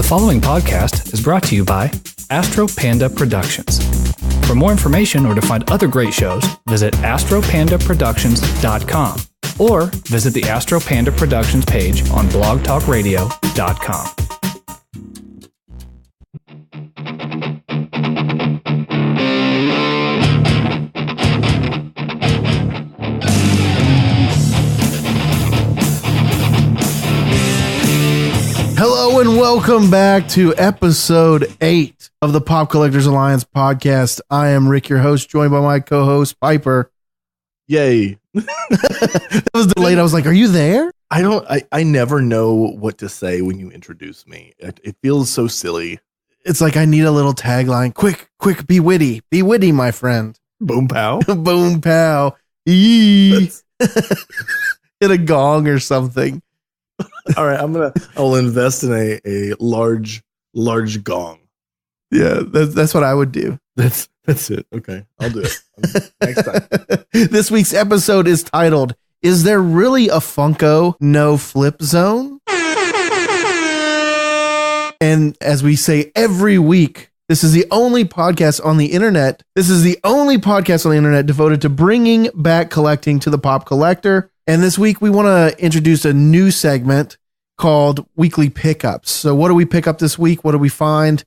following podcast is brought to you by Astro Panda Productions. For more information or to find other great shows, visit astropandaproductions.com or visit the Astro Panda Productions page on blogtalkradio.com. Hello and welcome back to episode 8 of the Pop Collectors Alliance podcast. I am Rick, your host, joined by my co-host Piper. Yay. That was delayed. I was like, are you there? I never know what to say when you introduce me. It feels so silly. It's like I need a little tagline. Quick, be witty. Be witty, my friend. Boom pow. Boom pow. Hit a gong or something. All right, I'll invest in a large gong. Yeah, that's what I would do. That's it. Okay, I'll do it next time. This week's episode is titled, "Is There Really a Funko No Flip Zone?" And as we say every week, this is the only podcast on the internet. This is the only podcast on the internet devoted to bringing back collecting to the pop collector. And this week we want to introduce a new segment called Weekly Pickups. So what do we pick up this week? What do we find?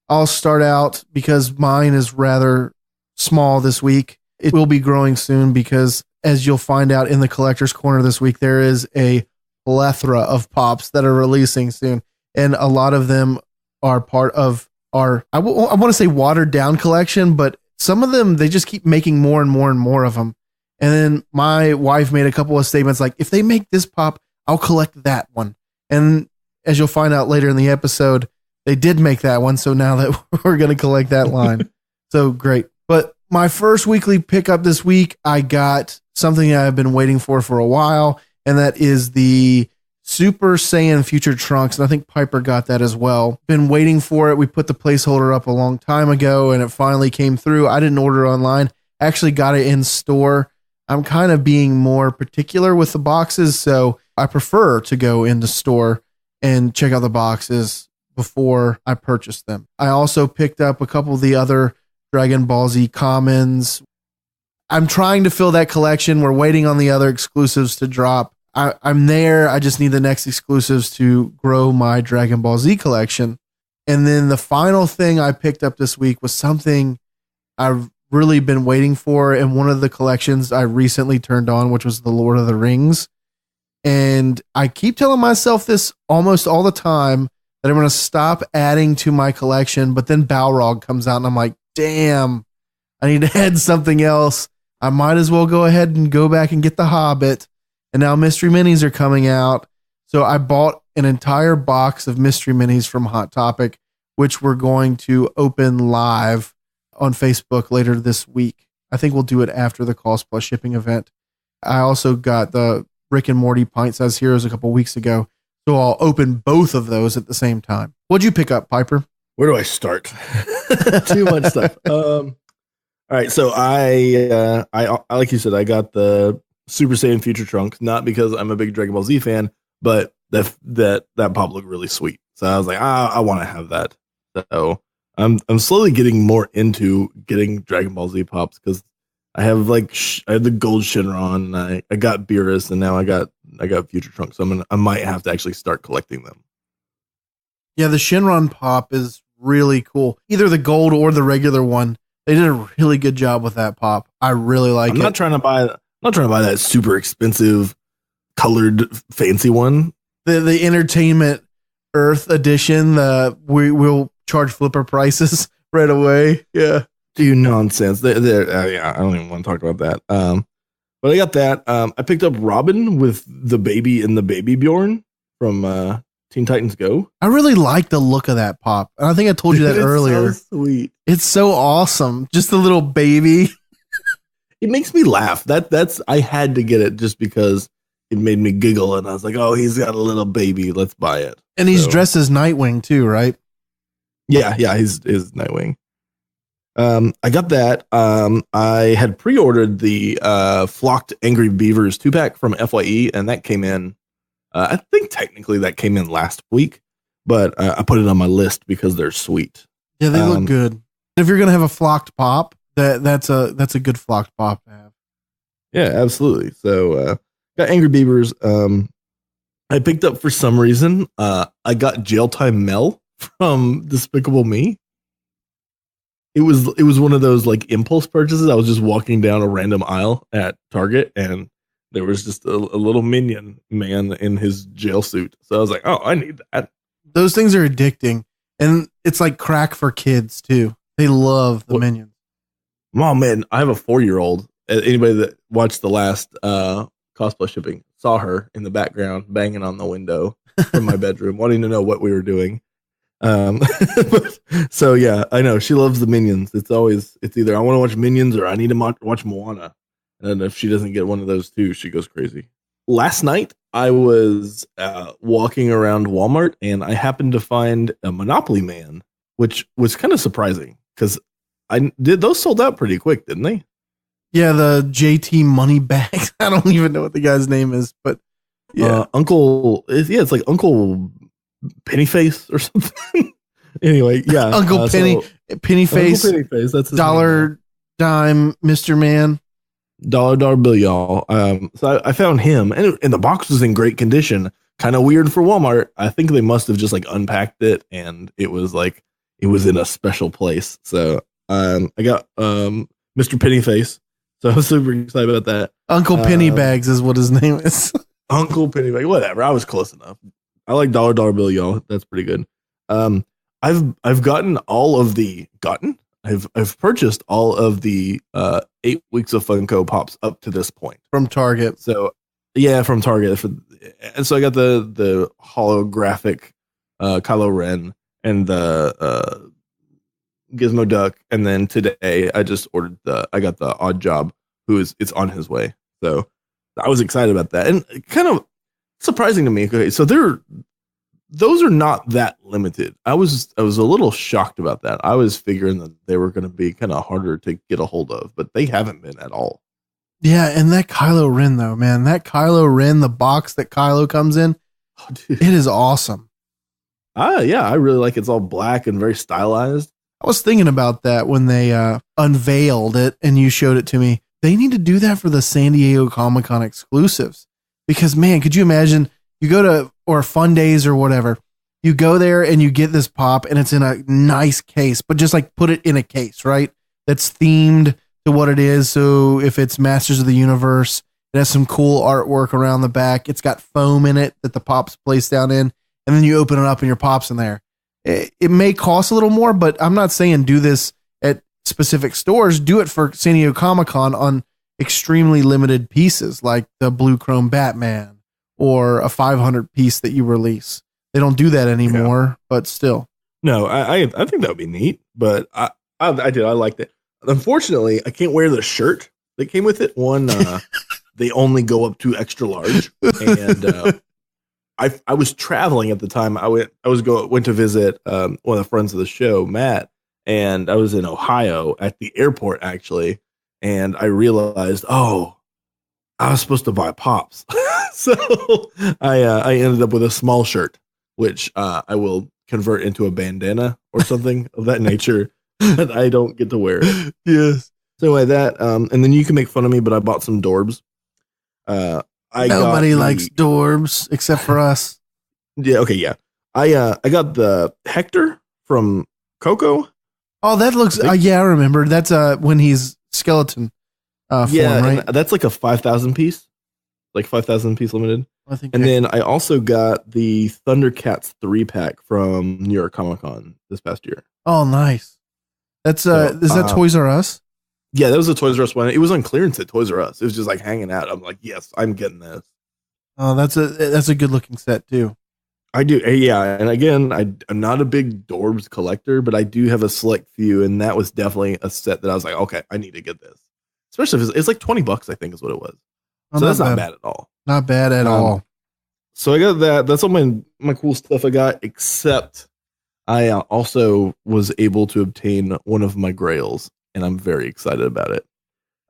I'll start out because mine is rather small this week. It will be growing soon because, as you'll find out in the Collector's Corner this week, there is a plethora of pops that are releasing soon. And a lot of them are part of our, I want to say watered down collection, but some of them, they just keep making more and more and more of them. And then my wife made a couple of statements like, if they make this pop, I'll collect that one. And as you'll find out later in the episode, they did make that one. So now that we're going to collect that line. So great. But my first weekly pickup this week, I got something I've been waiting for a while. And that is the Super Saiyan Future Trunks. And I think Piper got that as well. Been waiting for it. We put the placeholder up a long time ago and it finally came through. I didn't order online. Actually got it in store. I'm kind of being more particular with the boxes, so I prefer to go in the store and check out the boxes before I purchase them. I also picked up a couple of the other Dragon Ball Z commons. I'm trying to fill that collection. We're waiting on the other exclusives to drop. I'm there. I just need the next exclusives to grow my Dragon Ball Z collection. And then the final thing I picked up this week was something I've really been waiting for, and one of the collections I recently turned on, which was the Lord of the Rings. And I keep telling myself this almost all the time, that I'm going to stop adding to my collection, but then Balrog comes out and I'm like, damn, I need to add something else. I might as well go ahead and go back and get the Hobbit. And now Mystery Minis are coming out. So I bought an entire box of Mystery Minis from Hot Topic, which we're going to open live on Facebook later this week. I think we'll do it after the Cost Plus shipping event. I also got the Rick and Morty Pint Size Heroes a couple weeks ago, so I'll open both of those at the same time. What'd you pick up, Piper? Where do I start? Too much stuff. All right, so I like you said, I got the Super Saiyan Future Trunks, not because I'm a big Dragon Ball Z fan, but that pop looked really sweet. So I was like, I want to have that. So I'm slowly getting more into getting Dragon Ball Z pops because I have I have the gold Shenron, I got Beerus, and now I got Future Trunks. So I might have to actually start collecting them. Yeah, the Shenron pop is really cool. Either the gold or the regular one. They did a really good job with that pop. I really like it. I'm not trying to buy that super expensive colored fancy one. The Entertainment Earth edition. We'll charge flipper prices right away. Yeah. Dude, nonsense. I don't even want to talk about that. But I got that. I picked up Robin with the baby and the baby Bjorn from Teen Titans Go. I really like the look of that pop. And I think I told you that earlier. So sweet. It's so awesome. Just the little baby. It makes me laugh. I had to get it just because it made me giggle. And I was like, oh, he's got a little baby. Let's buy it. And he's dressed as Nightwing too, right? Yeah, he's Nightwing. I got that. I had pre-ordered the Flocked Angry Beavers 2-pack from FYE, and that came in. I think technically that came in last week, but I put it on my list because they're sweet. Yeah, they look good. If you're gonna have a flocked pop, that's a good flocked pop to have. Yeah, absolutely. So got Angry Beavers. I picked up for some reason. I got Jail Time Mel from Despicable Me. It was one of those like impulse purchases. I was just walking down a random aisle at Target, and there was just a little minion man in his jail suit. So I was like, oh, I need that. Those things are addicting, and it's like crack for kids too. They love the minions. Oh man, I have a 4-year-old. Anybody that watched the last cosplay shipping saw her in the background banging on the window from my bedroom, wanting to know what we were doing. So yeah, I know she loves the Minions. It's either I want to watch Minions or I need to watch Moana. And if she doesn't get one of those two, she goes crazy. Last night I was walking around Walmart and I happened to find a Monopoly Man, which was kind of surprising because those sold out pretty quick, didn't they? Yeah, the JT money bags. I don't even know what the guy's name is, but yeah, it's like Uncle Pennyface or something. Anyway, yeah, Uncle Pennyface. Uncle Pennyface. That's his dollar name. dime, Mr. Man. Dollar bill, y'all. So I found him, and the box was in great condition. Kind of weird for Walmart. I think they must have just like unpacked it, and it was in a special place. So I got Mr. Pennyface. So I was super excited about that. Uncle Pennybags is what his name is. Uncle Pennybags, whatever. I was close enough. I like dollar bill, y'all. That's pretty good. I've gotten all of the I've purchased all of the 8 weeks of Funko Pops up to this point from Target. So yeah, from Target. And so I got the holographic Kylo Ren and the Gizmo Duck, and then today I just ordered I got the Odd Job, it's on his way. So I was excited about that, and kind of surprising to me. Okay, so those are not that limited. I was a little shocked about that. I was figuring that they were going to be kind of harder to get a hold of, but they haven't been at all. Yeah, and that Kylo Ren though, man, that Kylo Ren, the box that Kylo comes in, it is awesome. Yeah, I really like it. It's all black and very stylized. I was thinking about that when they unveiled it and you showed it to me. They need to do that for the San Diego Comic-Con exclusives. Because, man, could you imagine you go to, or Fun Days or whatever, you go there and you get this pop and it's in a nice case, but just like put it in a case, right? That's themed to what it is. So if it's Masters of the Universe, it has some cool artwork around the back. It's got foam in it that the pop's placed down in. And then you open it up and your pop's in there. It may cost a little more, but I'm not saying do this at specific stores. Do it for San Diego Comic-Con on extremely limited pieces like the Blue Chrome Batman or a 500 piece that you release. They don't do that anymore, but still. No, I think that would be neat, but I did. I liked it. Unfortunately, I can't wear the shirt that came with it. One, they only go up to extra large, and I was traveling at the time. I went to visit one of the friends of the show, Matt, and I was in Ohio at the airport actually, and I realized, oh, I was supposed to buy pops, so I ended up with a small shirt, which I will convert into a bandana or something of that nature that I don't get to wear. Yes. So anyway, that and then you can make fun of me, but I bought some Dorbs. Nobody likes Dorbs except for us. Yeah. Okay. Yeah. I got the Hector from Coco. Oh, that looks. Yeah, I remember. That's when he's skeleton. Yeah, form, right? That's like a 5,000 piece, like 5,000 piece limited. I think. And then I also got the Thundercats 3-pack from New York Comic Con this past year. Oh, nice. That's is that Toys R Us? Yeah, that was a Toys R Us one. It was on clearance at Toys R Us. It was just like hanging out. I'm like, yes, I'm getting this. Oh, that's a good looking set too. I do, yeah. And again, I'm not a big Dorbs collector, but I do have a select few, and that was definitely a set that I was like, okay, I need to get this. Especially if it's like $20, I think is what it was. Oh, so that's not bad at all. Not bad at all. So I got that. That's all my cool stuff I got, except I also was able to obtain one of my grails, and I'm very excited about it.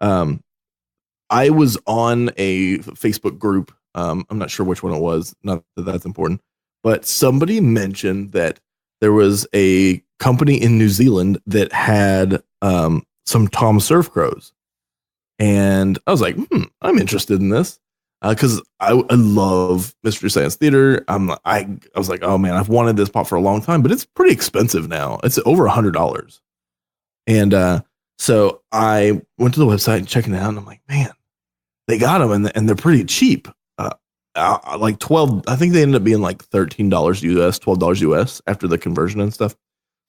I was on a Facebook group. I'm not sure which one it was. Not that that's important, but somebody mentioned that there was a company in New Zealand that had some Tom Surf Crows. And I was like, I'm interested in this because I love Mystery Science Theater. I was like, oh man, I've wanted this pop for a long time, but it's pretty expensive now. It's over $100. And so I went to the website and checking it out, and I'm like, man, they got them, and they're pretty cheap. Like 12, I think they ended up being like $13 US, $12 US after the conversion and stuff.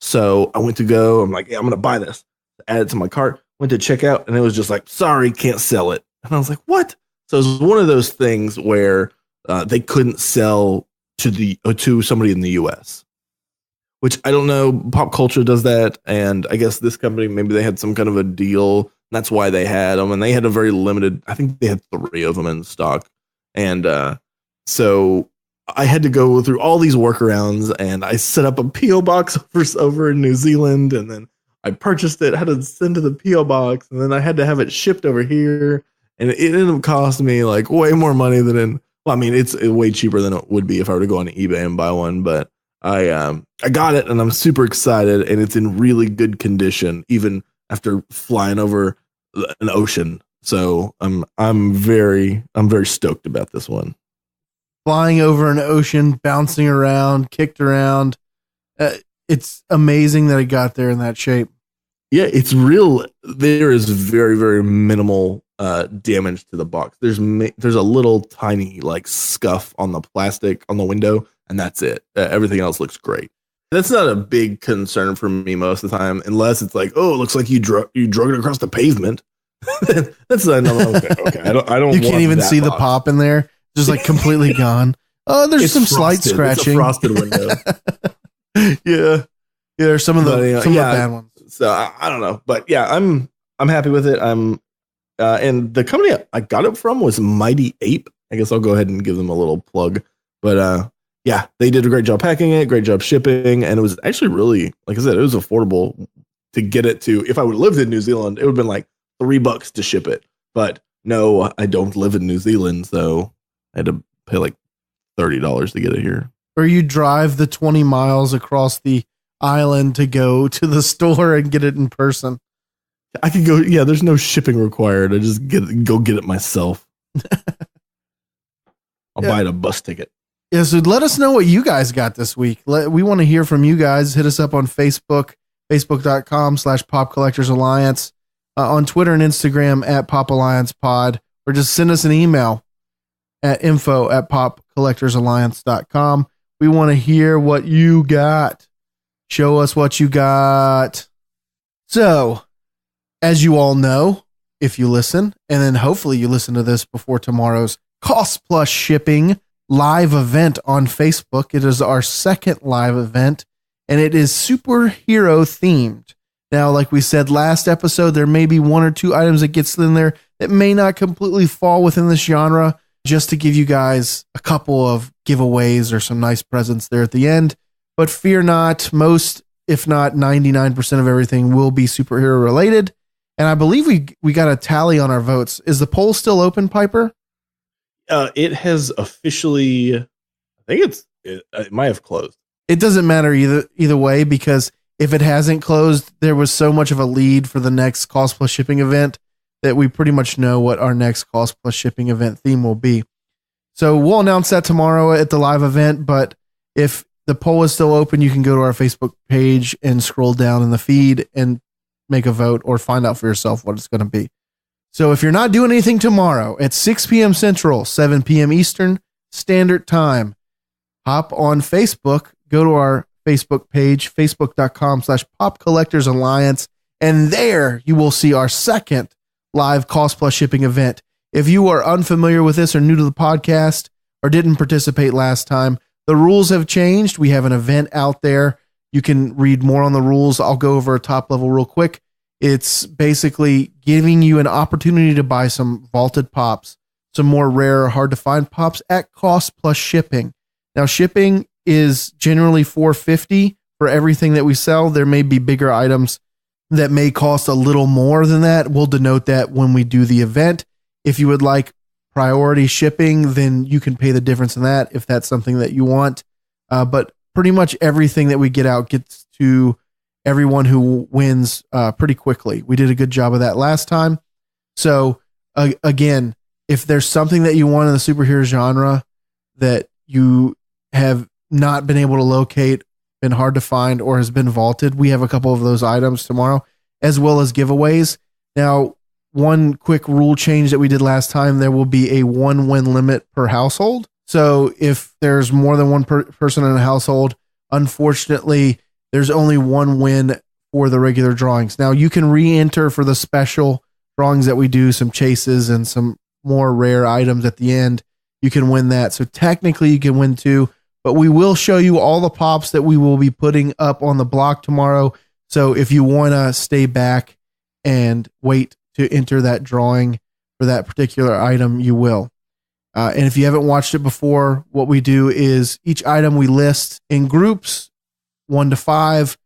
So I went to go, I'm like, yeah, I'm going to buy this, add it to my cart, went to check out, and it was just like, sorry, can't sell it. And I was like, what? So it was one of those things where they couldn't sell to somebody in the US, which I don't know. Pop Culture does that. And I guess this company, maybe they had some kind of a deal. That's why they had them. And they had a very limited, I think they had 3 of them in stock. And so I had to go through all these workarounds, and I set up a P.O. box over in New Zealand, and then I purchased it, had to send to the P.O. box, and then I had to have it shipped over here. And it ended up costing me like way more money it's way cheaper than it would be if I were to go on eBay and buy one. But I got it, and I'm super excited, and it's in really good condition, even after flying over an ocean. So I'm very stoked about this one. Flying over an ocean, bouncing around, kicked around. It's amazing that it got there in that shape. Yeah, it's real. There is very, very minimal damage to the box. There's a little tiny like scuff on the plastic on the window, and that's it. Everything else looks great. That's not a big concern for me most of the time, unless it's like, oh, it looks like you drug it across the pavement. That's another okay. I don't. You can't even see the pop in there. Just like completely gone. Oh, there's some slight scratching. It's a frosted window. Yeah. There's some of the bad ones. So I don't know, but yeah, I'm happy with it. And the company I got it from was Mighty Ape. I guess I'll go ahead and give them a little plug. But yeah, they did a great job packing it, great job shipping, and it was actually really, like I said, it was affordable to get it to. If I would have lived in New Zealand, it would have been like $3 to ship it. But no, I don't live in New Zealand, so I had to pay like $30 to get it here. Or you drive the 20 miles across the island to go to the store and get it in person. I could go. Yeah, there's no shipping required. I just go get it myself. I'll buy it a bus ticket. Yeah, so let us know what you guys got this week. We want to hear from you guys. Hit us up on Facebook, facebook.com/Pop Collectors Alliance, on Twitter and Instagram @Pop Alliance Pod, or just send us an email at info@popcollectorsalliance.com. We want to hear what you got. Show us what you got. So, as you all know, if you listen, and then hopefully you listen to this before tomorrow's Cost Plus Shipping live event on Facebook. It is our second live event, and it is superhero themed. Now, like we said last episode, there may be 1 or 2 items that gets in there that may not completely fall within this genre, just to give you guys a couple of giveaways or some nice presents there at the end. But fear not, most, if not 99% of everything will be superhero related. And I believe we got a tally on our votes. Is the poll still open, Piper? It has officially, I think it might have closed. It doesn't matter either way, because if it hasn't closed, there was so much of a lead for the next Cost Plus Shipping event that we pretty much know what our next Cost Plus Shipping event theme will be. So we'll announce that tomorrow at the live event, but if the poll is still open, you can go to our Facebook page and scroll down in the feed and make a vote or find out for yourself what it's going to be. So if you're not doing anything tomorrow at 6 p.m. Central, 7 p.m. Eastern Standard Time, hop on Facebook, go to our Facebook page, facebook.com/Pop Collectors Alliance, and there you will see our second live Cost Plus Shipping event. If you are unfamiliar with this or new to the podcast or didn't participate last time, the rules have changed. We have an event out there. You can read more on the rules. I'll go over a top level real quick. It's basically giving you an opportunity to buy some vaulted pops, some more rare, hard to find pops at cost plus shipping. Now, shipping is generally $4.50 for everything that we sell. There may be bigger items that may cost a little more than that. We'll denote that when we do the event. If you would like priority shipping, then you can pay the difference in that if that's something that you want. but pretty much everything that we get out gets to everyone who wins pretty quickly. We did a good job of that last time. So again, if there's something that you want in the superhero genre that you have not been able to locate, been hard to find, or has been vaulted, we have a couple of those items tomorrow, as well as giveaways. Now, one quick rule change that we did last time, there will be a 1 win limit per household. So if there's more than one person in a household, unfortunately, there's only 1 win for the regular drawings. Now, you can re-enter for the special drawings that we do, some chases and some more rare items at the end. You can win that. So technically, you can win 2, but we will show you all the pops that we will be putting up on the block tomorrow. So if you want to stay back and wait to enter that drawing for that particular item, you will. And if you haven't watched it before, what we do is each item we list in groups, 1 to 5.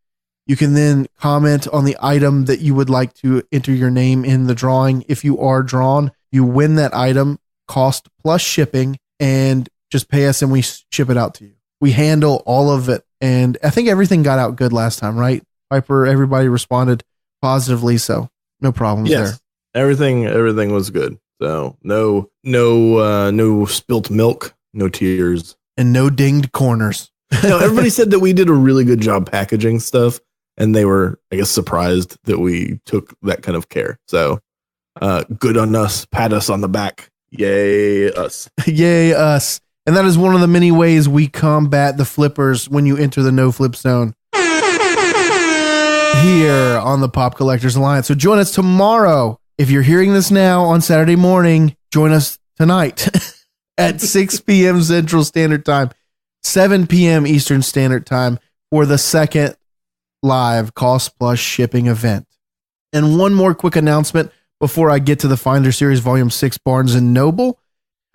You can then comment on the item that you would like to enter your name in the drawing. If you are drawn, you win that item, cost plus shipping, and just pay us and we ship it out to you. We handle all of it. And I think everything got out good last time, right? Piper, everybody responded positively, so no problems there. Everything was good. So no spilt milk, no tears, and no dinged corners. No, everybody said that we did a really good job packaging stuff, and they were, I guess, surprised that we took that kind of care. So good on us. Pat us on the back. Yay us. Yay us. And that is one of the many ways we combat the flippers when you enter the no flip zone here on the Pop Collectors Alliance. So join us tomorrow. If you're hearing this now on Saturday morning, join us tonight at 6 p.m. Central Standard Time, 7 p.m. Eastern Standard Time for the second live cost plus shipping event. And one more quick announcement before I get to the Finder Series Volume 6 Barnes & Noble.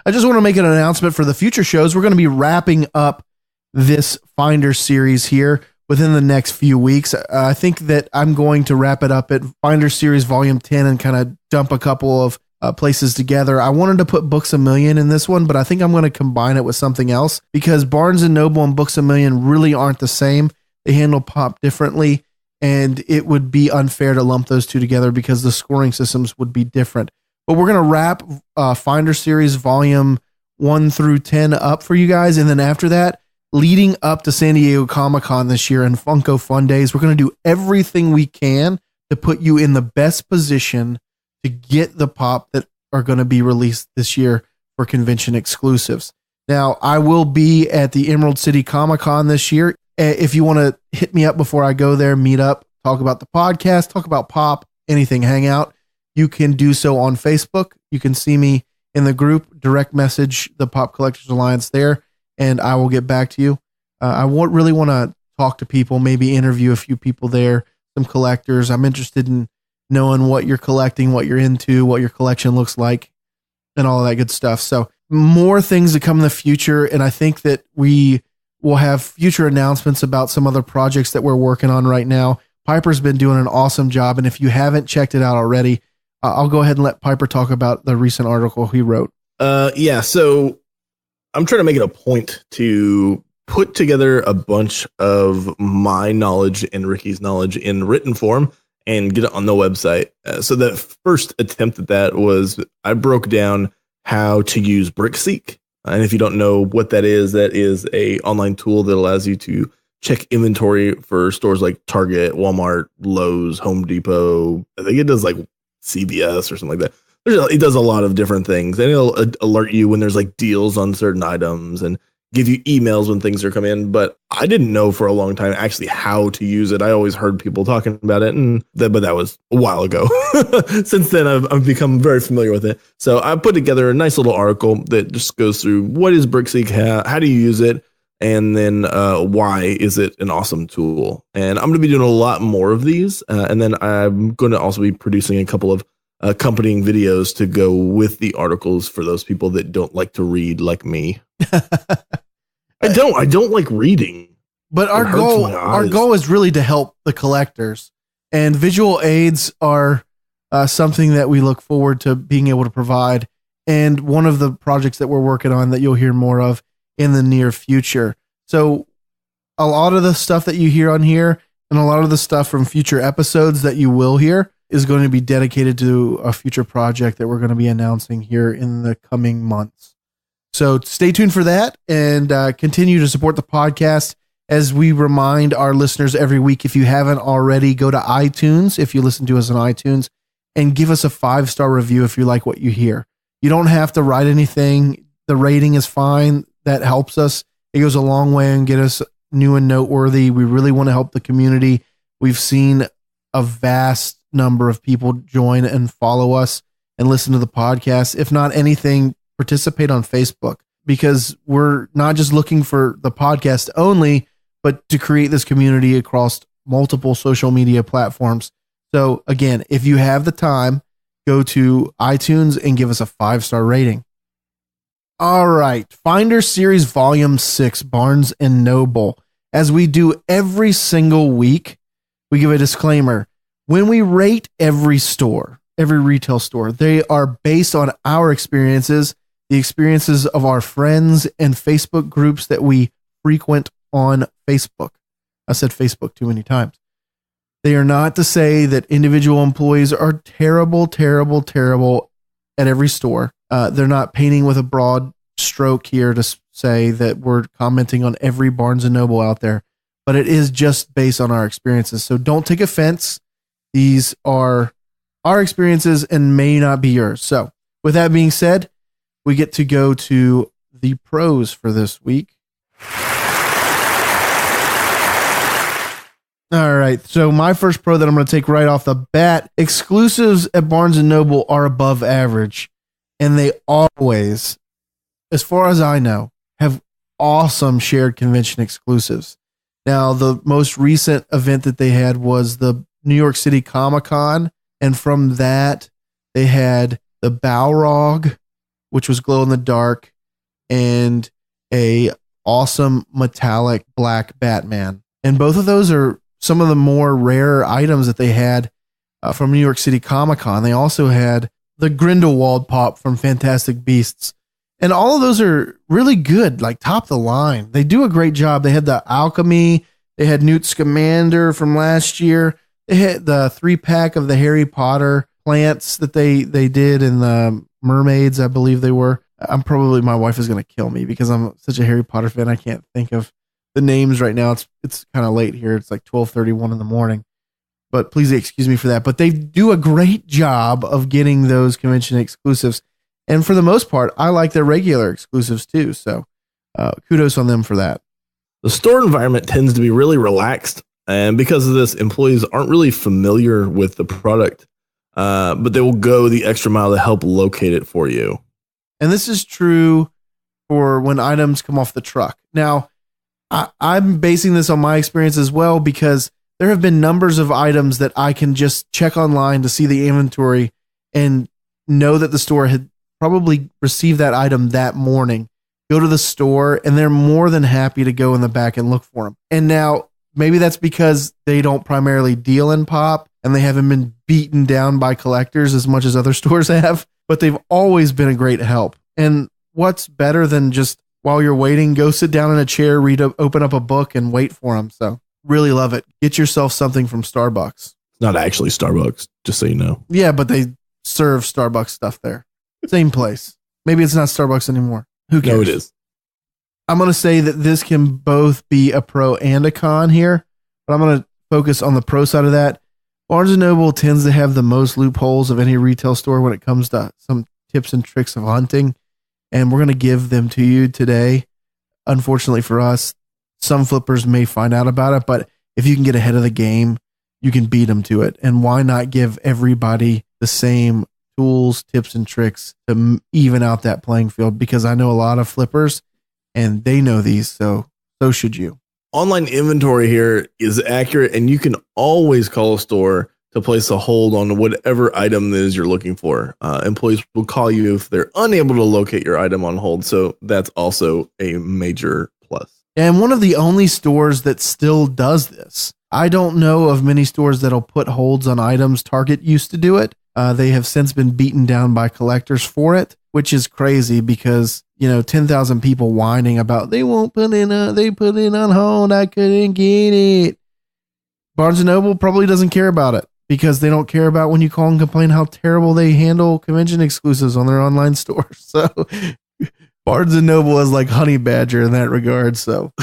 I just want to make an announcement for the future shows. We're going to be wrapping up this Finder Series here within the next few weeks. I think that I'm going to wrap it up at Finder Series Volume 10 and kind of dump a couple of places together. I wanted to put Books A Million in this one, but I think I'm going to combine it with something else because Barnes & Noble and Books A Million really aren't the same. They handle pop differently, and it would be unfair to lump those two together because the scoring systems would be different. But we're going to wrap Finder Series Volume 1 through 10 up for you guys, and then after that, leading up to San Diego Comic-Con this year and Funko Fun Days, we're going to do everything we can to put you in the best position to get the pop that are going to be released this year for convention exclusives. Now, I will be at the Emerald City Comic-Con this year. If you want to hit me up before I go there, meet up, talk about the podcast, talk about pop, anything, hang out, you can do so on Facebook. You can see me in the group, direct message the Pop Collectors Alliance there, and I will get back to you. I really want to talk to people, maybe interview a few people there, some collectors. I'm interested in knowing what you're collecting, what you're into, what your collection looks like, and all of that good stuff. So more things to come in the future, and I think that we will have future announcements about some other projects that we're working on right now. Piper's been doing an awesome job, and if you haven't checked it out already, I'll go ahead and let Piper talk about the recent article he wrote. Yeah, so I'm trying to make it a point to put together a bunch of my knowledge and Ricky's knowledge in written form and get it on the website. So the first attempt at that was I broke down how to use BrickSeek. And if you don't know what that is a online tool that allows you to check inventory for stores like Target, Walmart, Lowe's, Home Depot. I think it does like CVS or something like that. It does a lot of different things, and it'll alert you when there's like deals on certain items and give you emails when things are coming in. But I didn't know for a long time actually how to use it. I always heard people talking about it, but that was a while ago. Since then, I've become very familiar with it. So I put together a nice little article that just goes through what is BrickSeek, how do you use it, and then why is it an awesome tool. And I'm going to be doing a lot more of these, and then I'm going to also be producing a couple of accompanying videos to go with the articles for those people that don't like to read like me. I don't like reading. But our goal is really to help the collectors, and visual aids are something that we look forward to being able to provide. And one of the projects that we're working on that you'll hear more of in the near future. So a lot of the stuff that you hear on here and a lot of the stuff from future episodes that you will hear is going to be dedicated to a future project that we're going to be announcing here in the coming months. So stay tuned for that and continue to support the podcast. As we remind our listeners every week, if you haven't already, go to iTunes, if you listen to us on iTunes, and give us a 5-star review if you like what you hear. You don't have to write anything. The rating is fine. That helps us. It goes a long way and get us new and noteworthy. We really want to help the community. We've seen a vast number of people join and follow us and listen to the podcast. If not anything, participate on Facebook, because we're not just looking for the podcast only, but to create this community across multiple social media platforms. So again, if you have the time, go to iTunes and give us a 5-star rating. All right. Finder Series Volume 6, Barnes & Noble. As we do every single week, we give a disclaimer. When we rate every store, every retail store, they are based on our experiences, the experiences of our friends and Facebook groups that we frequent on Facebook. I said Facebook too many times. They are not to say that individual employees are terrible, terrible, terrible at every store. They're not painting with a broad stroke here to say that we're commenting on every Barnes & Noble out there, but it is just based on our experiences. So don't take offense. These are our experiences and may not be yours. So with that being said, we get to go to the pros for this week. All right. So my first pro that I'm going to take right off the bat, exclusives at Barnes & Noble are above average. And they always, as far as I know, have awesome shared convention exclusives. Now, the most recent event that they had was the New York City Comic-Con. And from that, they had the Balrog, which was glow in the dark, and a awesome metallic black Batman. And both of those are some of the more rare items that they had from New York City Comic-Con. They also had the Grindelwald pop from Fantastic Beasts. And all of those are really good, like top of the line. They do a great job. They had the Alchemy. They had Newt Scamander from last year. They had the 3-pack of the Harry Potter plants that they did in the mermaids, I believe they were. My wife is going to kill me because I'm such a Harry Potter fan. I can't think of the names right now. It's kind of late here. It's like 12:31 in the morning, but please excuse me for that. But they do a great job of getting those convention exclusives. And for the most part, I like their regular exclusives too. So kudos on them for that. The store environment tends to be really relaxed. And because of this, employees aren't really familiar with the product, but they will go the extra mile to help locate it for you. And this is true for when items come off the truck. Now, I'm basing this on my experience as well, because there have been numbers of items that I can just check online to see the inventory and know that the store had probably received that item that morning, go to the store, and they're more than happy to go in the back and look for them. And now maybe that's because they don't primarily deal in pop and they haven't been beaten down by collectors as much as other stores have, but they've always been a great help. And what's better than just while you're waiting, go sit down in a chair, open up a book and wait for them. So really love it. Get yourself something from Starbucks. It's not actually Starbucks, just so you know. Yeah, but they serve Starbucks stuff there. Same place. Maybe it's not Starbucks anymore. Who cares? No, it is. I'm going to say that this can both be a pro and a con here, but I'm going to focus on the pro side of that. Barnes & Noble tends to have the most loopholes of any retail store when it comes to some tips and tricks of hunting, and we're going to give them to you today. Unfortunately for us, some flippers may find out about it, but if you can get ahead of the game, you can beat them to it. And why not give everybody the same tools, tips, and tricks to even out that playing field? Because I know a lot of flippers and they know these, so should you. Online inventory here is accurate, and you can always call a store to place a hold on whatever item it is you're looking for. Employees will call you if they're unable to locate your item on hold, so that's also a major plus. And one of the only stores that still does this. I don't know of many stores that'll put holds on items. Target used to do it. They have since been beaten down by collectors for it. which is crazy because, 10,000 people whining about they put it on hold. I couldn't get it. Barnes & Noble probably doesn't care about it because they don't care about when you call and complain how terrible they handle convention exclusives on their online store. So Barnes & Noble is like Honey Badger in that regard. So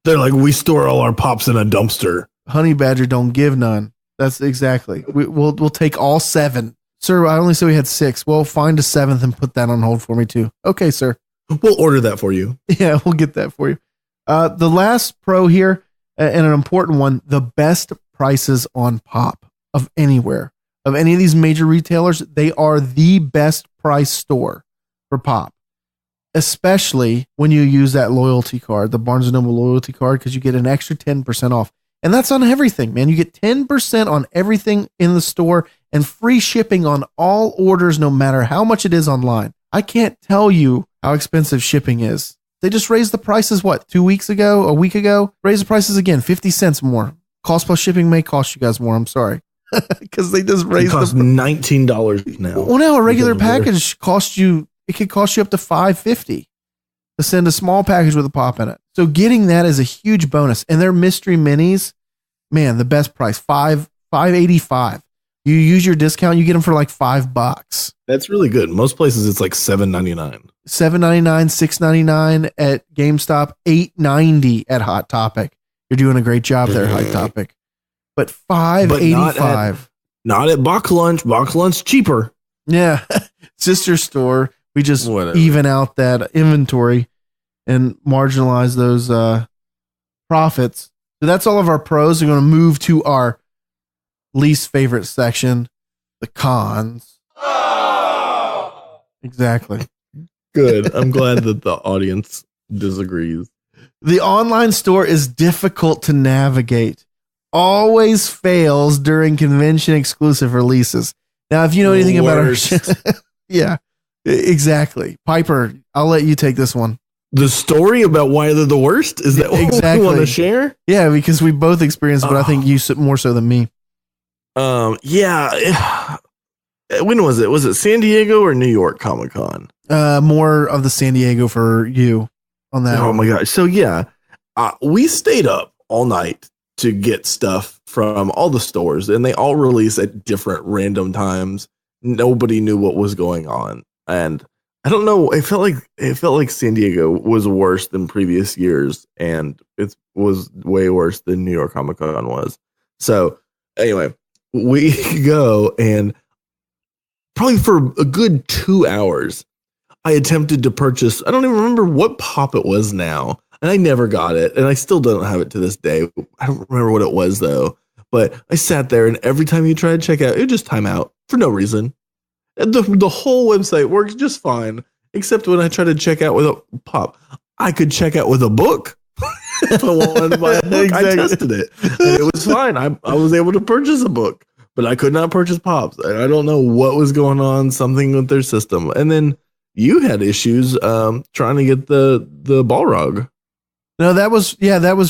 they're like, we store all our pops in a dumpster. Honey Badger don't give none. That's exactly. We'll take all 7. Sir, I only said we had 6. Well, find a 7th and put that on hold for me too. Okay, sir. We'll order that for you. Yeah, we'll get that for you. The last pro here, and an important one, the best prices on pop of anywhere. Of any of these major retailers, they are the best price store for pop. Especially when you use that loyalty card, the Barnes & Noble loyalty card, because you get an extra 10% off. And that's on everything, man. You get 10% on everything in the store and free shipping on all orders, no matter how much it is online. I can't tell you how expensive shipping is. They just raised the prices, 2 weeks ago, a week ago? Raise the prices again, 50 cents more. Cost plus shipping may cost you guys more. I'm sorry. Because they just raised it costs $19 now. Well, now a regular package could cost you up to $5.50 to send a small package with a pop in it. So getting that is a huge bonus. And their mystery minis, man, the best price, $5.85. You use your discount, you get them for like $5. That's really good. Most places it's like $7.99. $7.99, $6.99 at GameStop, $8.90 at Hot Topic. You're doing a great job there, Hot Topic. But $5.85. Not at Bach Lunch. Bach Lunch cheaper. Yeah, sister store. We just even out that inventory and marginalize those profits. So that's all of our pros. We're going to move to our least favorite section, the cons. Oh! Exactly. Good. I'm glad that the audience disagrees. The online store is difficult to navigate. Always fails during convention exclusive releases. Now, if you know anything about our yeah, exactly. Piper, I'll let you take this one. The story about why they're the worst? Is that what exactly. you want to share? Yeah, because we both experienced it, but I think you more so than me. Yeah. When was it? Was it San Diego or New York Comic Con? More of the San Diego for you on that. Oh my gosh. So yeah, we stayed up all night to get stuff from all the stores, and they all release at different random times. Nobody knew what was going on, and I don't know. It felt like San Diego was worse than previous years, and it was way worse than New York Comic Con was. So anyway, we go, and probably for a good 2 hours, I attempted to purchase. I don't even remember what pop it was now. And I never got it. And I still don't have it to this day. I don't remember what it was, though. But I sat there, and every time you try to check out, it would just time out for no reason. And the whole website works just fine, except when I try to check out with a pop. I could check out with a book. If I wanted to buy a book, exactly. I tested it. And it was fine. I was able to purchase a book, but I could not purchase pops. And I don't know what was going on, something with their system. And then you had issues trying to get the Balrog. No, that was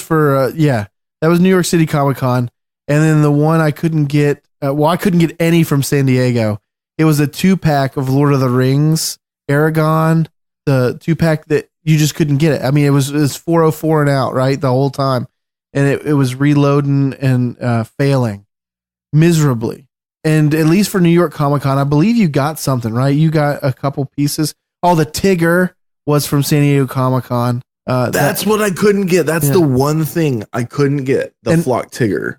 for that was New York City Comic Con, and then the one I couldn't get. I couldn't get any from San Diego. It was a 2-pack of Lord of the Rings, Aragon, the 2-pack that you just couldn't get it. I mean, it was 404 and out, right, the whole time, and it was reloading and failing miserably. And at least for New York Comic Con, I believe you got something, right? You got a couple pieces. Oh, the Tigger was from San Diego Comic Con. That's what I couldn't get. That's the one thing I couldn't get. The Flock Tigger.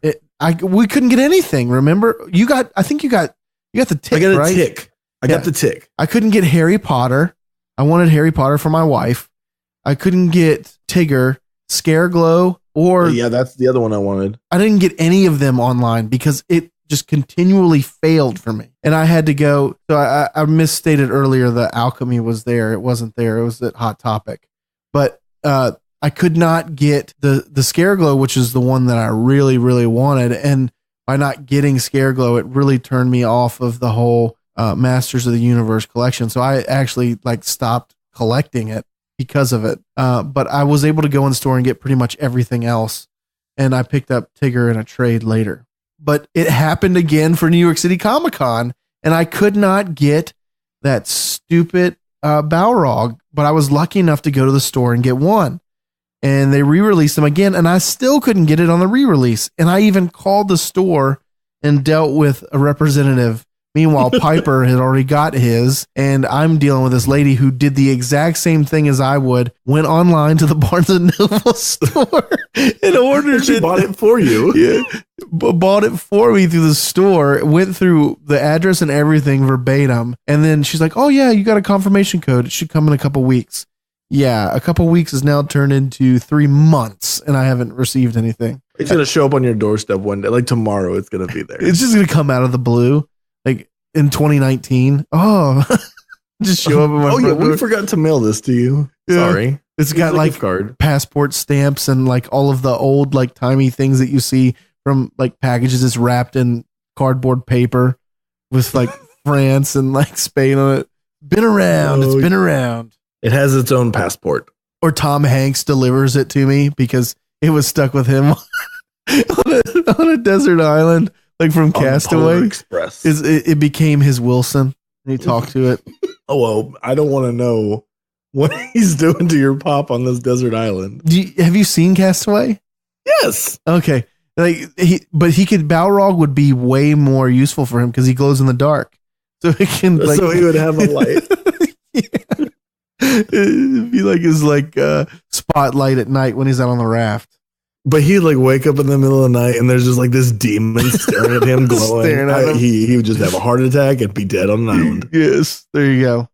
We couldn't get anything. Remember, I think you got the Tick. I got right? a Tick. I got the Tick. I couldn't get Harry Potter. I wanted Harry Potter for my wife. I couldn't get Tigger, Scareglow, or that's the other one I wanted. I didn't get any of them online because it just continually failed for me, and I had to go. So I misstated earlier that Alchemy was there. It wasn't there. It was at Hot Topic, but. I could not get the Scareglow, which is the one that I really, really wanted. And by not getting Scareglow, it really turned me off of the whole Masters of the Universe collection. So I actually stopped collecting it because of it. But I was able to go in the store and get pretty much everything else. And I picked up Tigger in a trade later. But it happened again for New York City Comic Con. And I could not get that stupid Balrog, but I was lucky enough to go to the store and get one. And they re-released them again, and I still couldn't get it on the re-release. And I even called the store and dealt with a representative. Meanwhile, Piper had already got his, and I'm dealing with this lady who did the exact same thing as I would, went online to the Barnes & Noble store and ordered She bought it for you. Yeah, bought it for me through the store, went through the address and everything verbatim, and then she's like, oh yeah, you got a confirmation code. It should come in a couple weeks. Yeah, a couple weeks has now turned into 3 months, and I haven't received anything. It's going to show up on your doorstep one day. Like tomorrow, it's going to be there. It's just going to come out of the blue. Like in 2019. Oh, just show up in my yeah, we forgot to mail this to you. Yeah. Sorry. It's got like card, passport stamps and like all of the old like timey things that you see from like packages. It's wrapped in cardboard paper with like France and like Spain on it. Been around. It's been around. It has its own passport. Or Tom Hanks delivers it to me because it was stuck with him on a desert island. Like from Castaway Express. It became his Wilson. And he talked to it. Oh, well, I don't want to know what he's doing to your pop on this desert island. Have you seen Castaway? Yes. Okay. Balrog would be way more useful for him because he glows in the dark. So he can like. So he would have a light. Yeah. It'd be like his spotlight at night when he's out on the raft. But he'd like wake up in the middle of the night and there's just like this demon staring at him, glowing. Staring at him. He would just have a heart attack and be dead on an island. Yes, there you go.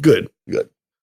Good.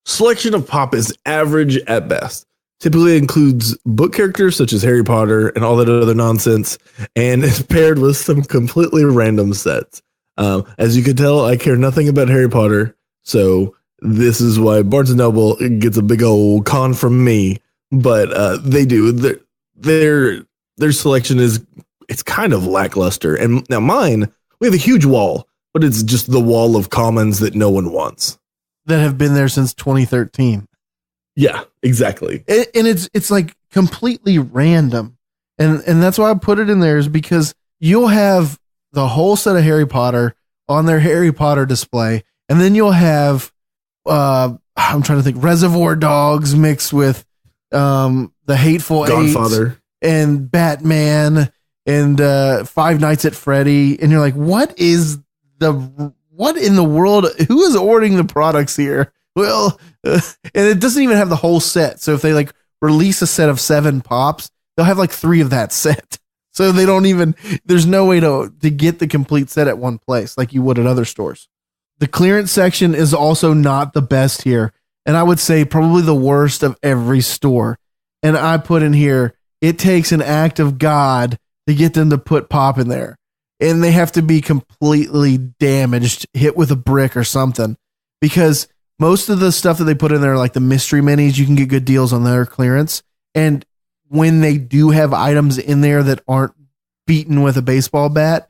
Selection of pop is average at best. Typically includes book characters such as Harry Potter and all that other nonsense, and is paired with some completely random sets. As you can tell, I care nothing about Harry Potter, so this is why Barnes & Noble gets a big old con from me. But they do. Their selection it's kind of lackluster. And now mine, we have a huge wall, but it's just the wall of commons that no one wants. That have been there since 2013. Yeah, exactly. And it's like completely random. And that's why I put it in there is because you'll have the whole set of Harry Potter on their Harry Potter display. And then you'll have, I'm trying to think, Reservoir Dogs mixed with the Hateful Godfather Eight and Batman and Five Nights at Freddy. And you're like, what in the world? Who is ordering the products here? Well, and it doesn't even have the whole set. So if they like release a set of 7 pops, they'll have like 3 of that set. So they don't even, there's no way to get the complete set at one place like you would at other stores. The clearance section is also not the best here. And I would say probably the worst of every store. And I put in here, it takes an act of God to get them to put pop in there. And they have to be completely damaged, hit with a brick or something. Because most of the stuff that they put in there, like the mystery minis, you can get good deals on their clearance. And when they do have items in there that aren't beaten with a baseball bat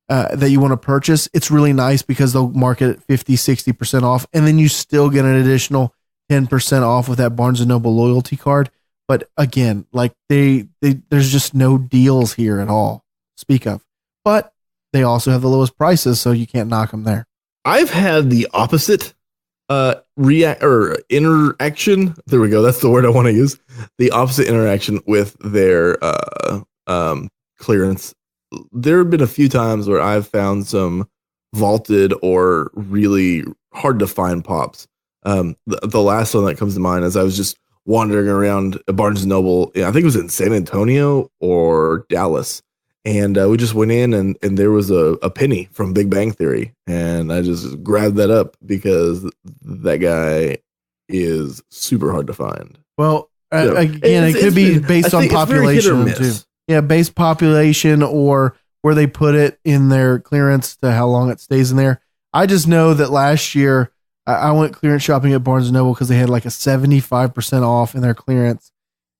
that you want to purchase, it's really nice because they'll mark it at 50, 60% off. And then you still get an additional 10% off with that Barnes & Noble loyalty card. But again, like there's just no deals here at all, speak of. But they also have the lowest prices, so you can't knock them there. I've had the opposite interaction. There we go. That's the word I want to use. The opposite interaction with their clearance. There have been a few times where I've found some vaulted or really hard to find pops. The last one that comes to mind is I was just wandering around a Barnes & Noble. I think it was in San Antonio or Dallas. And we just went in and there was a penny from Big Bang Theory. And I just grabbed that up because that guy is super hard to find. Well, again, it could be based on population too. Yeah, based population or where they put it in their clearance to how long it stays in there. I just know that last year I went clearance shopping at Barnes & Noble because they had like a 75% off in their clearance.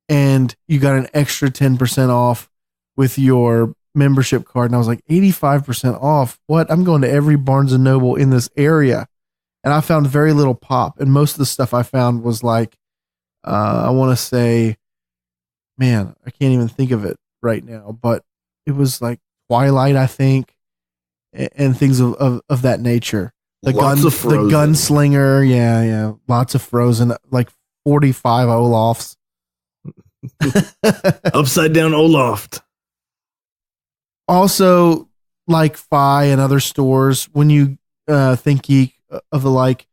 And you got an extra 10% off with your membership card. And I was like, 85% off. What? I'm going to every Barnes & Noble in this area. And I found very little pop. And most of the stuff I found was like, I want to say, man, I can't even think of it right now, but it was like Twilight, I think, and things of that nature. Lots of Frozen. The gunslinger. Yeah. Lots of Frozen, like 45 Olafs. Upside down Olaf. Also, like Fi and other stores, when you think geek of the like,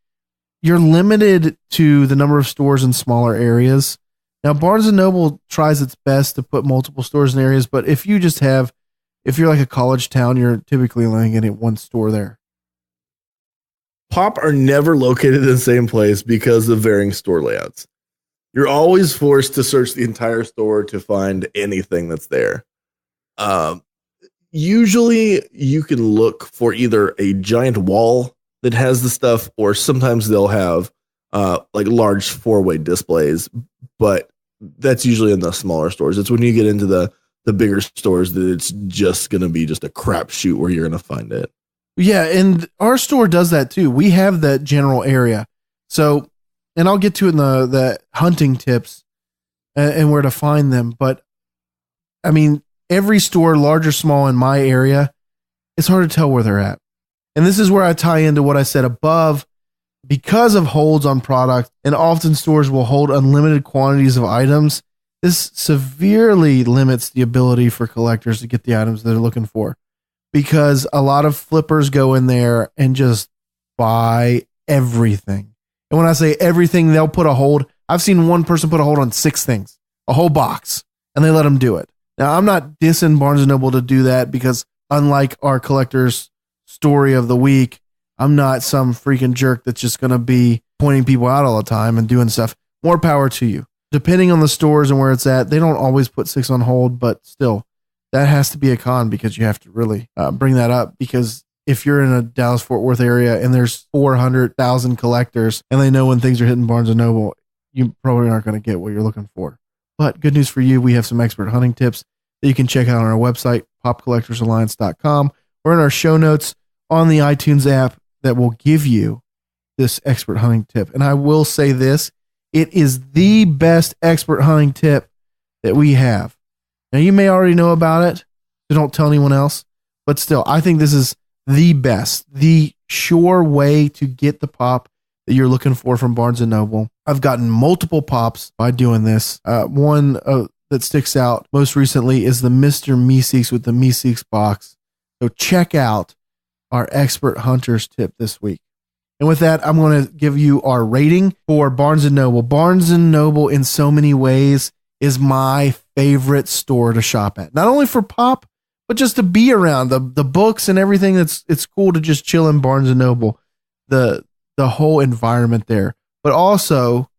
you're limited to the number of stores in smaller areas. Now, Barnes & Noble tries its best to put multiple stores in areas, but if you're like a college town, you're typically only getting one store there. Pop are never located in the same place because of varying store layouts. You're always forced to search the entire store to find anything that's there. Usually you can look for either a giant wall that has the stuff, or sometimes they'll have like large 4-way displays, but that's usually in the smaller stores. It's when you get into the bigger stores that it's just going to be just a crapshoot where you're going to find it. Yeah, and our store does that too. We have that general area. So, and I'll get to it in the hunting tips and where to find them. But I mean, every store, large or small in my area, it's hard to tell where they're at. And this is where I tie into what I said above. Because of holds on product, and often stores will hold unlimited quantities of items, this severely limits the ability for collectors to get the items they're looking for. Because a lot of flippers go in there and just buy everything. And when I say everything, they'll put a hold. I've seen one person put a hold on 6 things, a whole box, and they let them do it. Now, I'm not dissing Barnes & Noble to do that, because unlike our collector's story of the week, I'm not some freaking jerk that's just going to be pointing people out all the time and doing stuff. More power to you. Depending on the stores and where it's at, they don't always put 6 on hold, but still, that has to be a con, because you have to really bring that up. Because if you're in a Dallas-Fort Worth area and there's 400,000 collectors and they know when things are hitting Barnes & Noble, you probably aren't going to get what you're looking for. But good news for you, we have some expert hunting tips that you can check out on our website, popcollectorsalliance.com, or in our show notes on the iTunes app that will give you this expert hunting tip. And I will say this, it is the best expert hunting tip that we have. Now, you may already know about it, so don't tell anyone else, but still, I think this is the best, the sure way to get the pop that you're looking for from Barnes & Noble. I've gotten multiple pops by doing this. One that sticks out most recently is the Mr. Meeseeks with the Meeseeks box. So check out our expert hunters tip this week. And with that, I'm going to give you our rating for Barnes & Noble. Barnes & Noble, in so many ways, is my favorite store to shop at. Not only for pop, but just to be around the books and everything. It's cool to just chill in Barnes & Noble, the whole environment there. But also,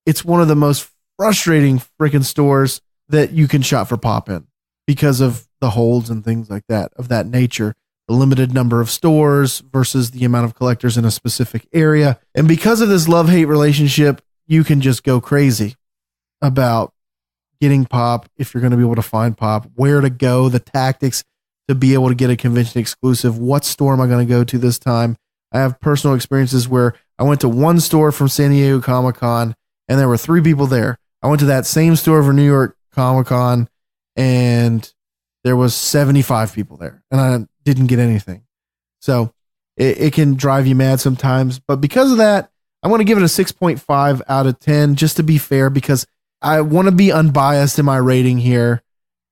it's one of the most frustrating freaking stores that you can shop for pop in, because of the holds and things like that, of that nature. The limited number of stores versus the amount of collectors in a specific area. And because of this love-hate relationship, you can just go crazy about getting pop, if you're going to be able to find pop, where to go, the tactics to be able to get a convention exclusive. What store am I going to go to this time? I have personal experiences where I went to one store from San Diego Comic-Con and there were 3 people there. I went to that same store for New York Comic-Con and there was 75 people there and I didn't get anything. So it can drive you mad sometimes, but because of that, I'm going to give it a 6.5 out of 10 just to be fair, because I want to be unbiased in my rating here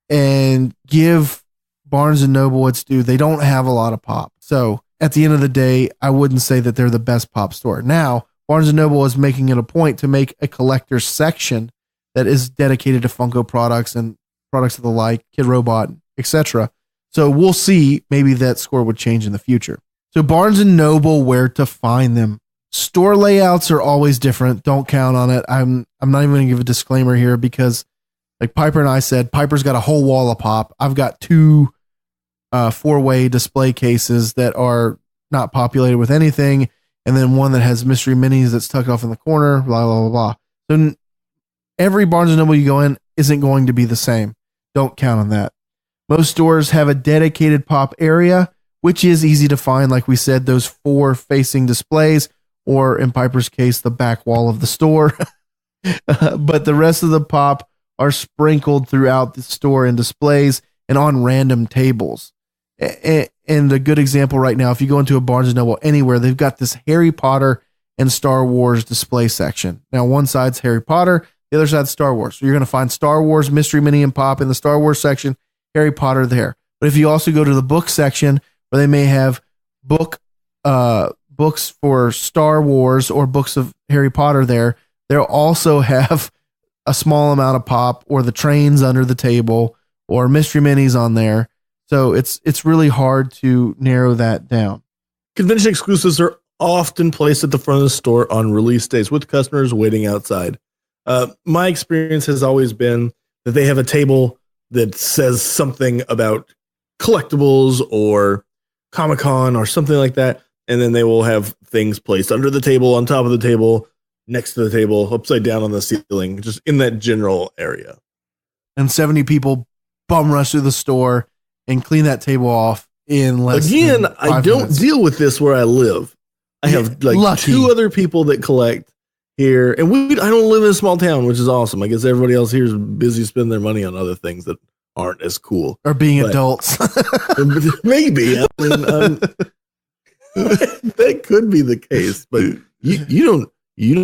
and give Barnes & Noble its due. They don't have a lot of pop. So at the end of the day, I wouldn't say that they're the best pop store. Now, Barnes & Noble is making it a point to make a collector's section that is dedicated to Funko products and products of the like, Kid Robot, etc. So we'll see, maybe that score would change in the future. So Barnes & Noble, where to find them. Store layouts are always different. Don't count on it. I'm not even going to give a disclaimer here, because like Piper and I said, Piper's got a whole wall of pop. I've got 2 4-way display cases that are not populated with anything, and then one that has mystery minis that's tucked off in the corner, blah, blah, blah, blah. So every Barnes & Noble you go in isn't going to be the same. Don't count on that. Most stores have a dedicated pop area, which is easy to find. Like we said, those 4 facing displays, or in Piper's case, the back wall of the store. But the rest of the pop are sprinkled throughout the store in displays and on random tables. And a good example right now, if you go into a Barnes and Noble anywhere, they've got this Harry Potter and Star Wars display section. Now, one side's Harry Potter, the other side's Star Wars. So you're going to find Star Wars Mystery Mini and Pop in the Star Wars section, Harry Potter there. But if you also go to the book section, where they may have books for Star Wars or books of Harry Potter there, they'll also have a small amount of Pop or the trains under the table or Mystery Minis on there. So it's really hard to narrow that down. Convention exclusives are often placed at the front of the store on release days with customers waiting outside. My experience has always been that they have a table that says something about collectibles or Comic-Con or something like that. And then they will have things placed under the table, on top of the table, next to the table, upside down on the ceiling, just in that general area. And 70 people bum rush through the store and clean that table off in less Again, than 5 I don't minutes. deal with this where I live. I have like lucky. 2 other people that collect here, and I don't live in a small town, which is awesome. I guess everybody else here is busy spending their money on other things that aren't as cool. Or being adults. Maybe. I mean, that could be the case, but you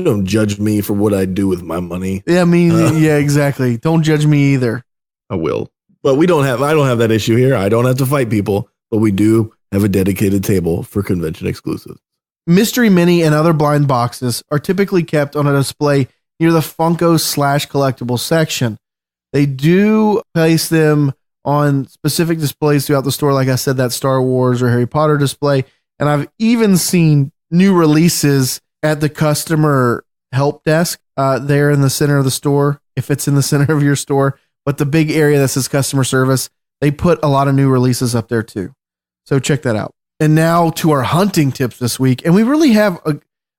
don't judge me for what I do with my money. Yeah, I mean, yeah, exactly. Don't judge me either. I will. But I don't have that issue here. I don't have to fight people, but we do have a dedicated table for convention exclusives. Mystery Mini and other blind boxes are typically kept on a display near the Funko / collectible section. They do place them on specific displays throughout the store. Like I said, that Star Wars or Harry Potter display. And I've even seen new releases at the customer help desk there in the center of the store, if it's in the center of your store. But the big area that says customer service, they put a lot of new releases up there too. So check that out. And now to our hunting tips this week. And we really have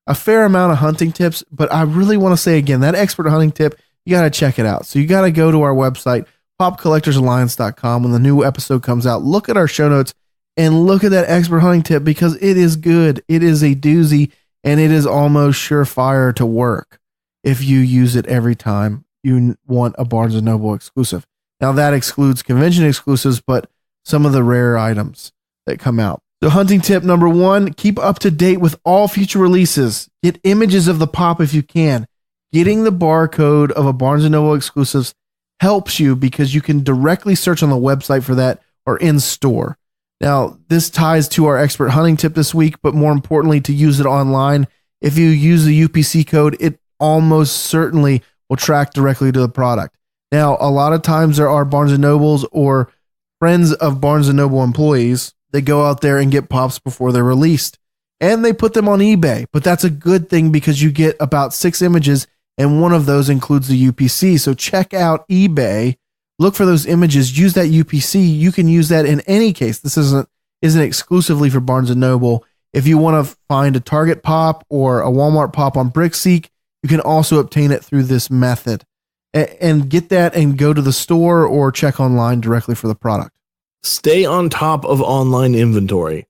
a fair amount of hunting tips, but I really want to say again, that expert hunting tip, you got to check it out. So you got to go to our website, popcollectorsalliance.com. When the new episode comes out, look at our show notes and look at that expert hunting tip because it is good. It is a doozy and it is almost surefire to work if you use it every time you want a Barnes & Noble exclusive. Now that excludes convention exclusives, but some of the rare items that come out. So hunting tip number 1, keep up to date with all future releases. Get images of the Pop if you can. Getting the barcode of a Barnes & Noble exclusives helps you because you can directly search on the website for that or in store. Now, this ties to our expert hunting tip this week, but more importantly, to use it online. If you use the UPC code, it almost certainly will track directly to the product. Now, a lot of times there are Barnes & Nobles or friends of Barnes & Noble employees that go out there and get Pops before they're released. And they put them on eBay. But that's a good thing because you get about 6 images, and one of those includes the UPC. So check out eBay. Look for those images. Use that UPC. You can use that in any case. This isn't exclusively for Barnes & Noble. If you want to find a Target Pop or a Walmart Pop on BrickSeek, you can also obtain it through this method. And get that and go to the store or check online directly for the product. Stay on top of online inventory.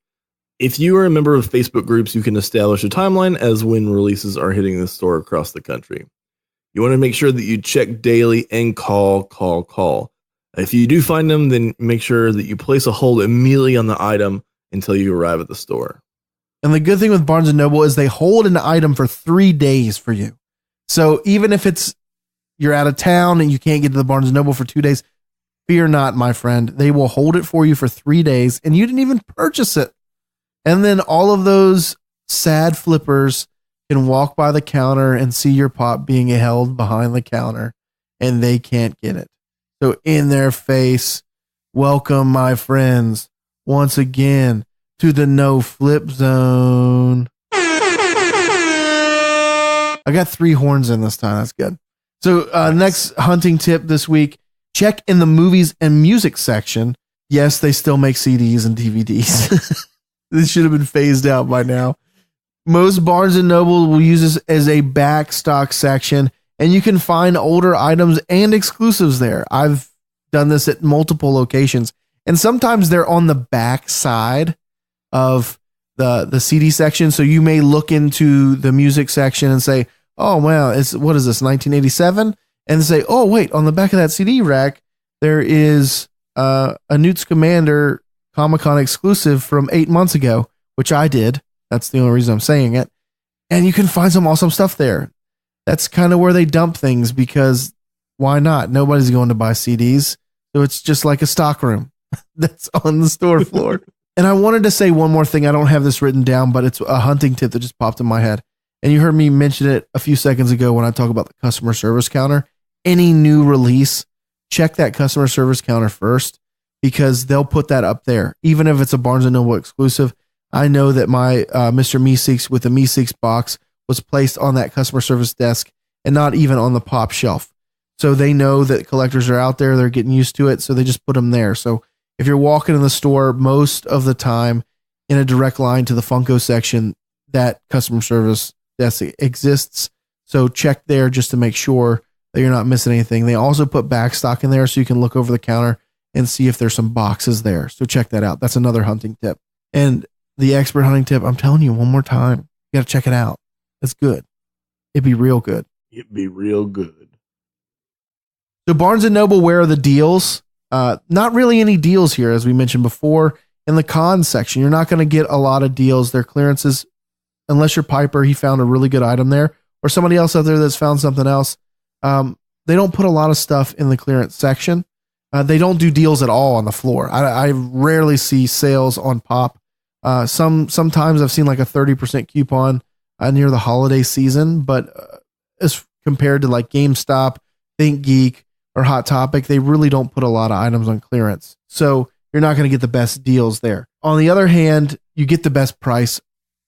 If you are a member of Facebook groups, you can establish a timeline as when releases are hitting the store across the country. You want to make sure that you check daily and call. If you do find them, then make sure that you place a hold immediately on the item until you arrive at the store. And the good thing with Barnes & Noble is they hold an item for 3 days for you. So even if you're out of town and you can't get to the Barnes & Noble for 2 days, fear not, my friend. They will hold it for you for 3 days and you didn't even purchase it. And then all of those sad flippers can walk by the counter and see your Pop being held behind the counter and they can't get it. So in their face, welcome, my friends, once again to the no flip zone. I got 3 horns in this time. That's good. So next hunting tip this week, check in the movies and music section. Yes, they still make CDs and DVDs. This should have been phased out by now. Most Barnes & Noble will use this as a back stock section, and you can find older items and exclusives there. I've done this at multiple locations, and sometimes they're on the back side of the CD section. So you may look into the music section and say, oh, wow, what is this, 1987? And say, oh, wait, on the back of that CD rack, there is a Newt Scamander Comic-Con exclusive from 8 months ago, which I did. That's the only reason I'm saying it. And you can find some awesome stuff there. That's kind of where they dump things because why not? Nobody's going to buy CDs. So it's just like a stock room that's on the store floor. And I wanted to say one more thing. I don't have this written down, but it's a hunting tip that just popped in my head. And you heard me mention it a few seconds ago when I talk about the customer service counter. Any new release, check that customer service counter first because they'll put that up there. Even if it's a Barnes & Noble exclusive, I know that my Mr. Meeseeks with the Meeseeks box was placed on that customer service desk and not even on the pop shelf. So they know that collectors are out there. They're getting used to it. So they just put them there. So if you're walking in the store most of the time in a direct line to the Funko section, that customer service desk exists. So check there just to make sure that you're not missing anything. They also put back stock in there so you can look over the counter and see if there's some boxes there. So check that out. That's another hunting tip. And the expert hunting tip, I'm telling you one more time, you got to check it out. It's good. It'd be real good. It'd be real good. So Barnes & Noble, where are the deals? Not really any deals here, as we mentioned before. In the con section, you're not going to get a lot of deals. Their clearances, unless you're Piper, he found a really good item there, or somebody else out there that's found something else. They don't put a lot of stuff in the clearance section. They don't do deals at all on the floor. I rarely see sales on pop. Sometimes I've seen like a 30% coupon near the holiday season, but as compared to like GameStop, ThinkGeek, or Hot Topic, they really don't put a lot of items on clearance. So you're not going to get the best deals there. On the other hand, you get the best price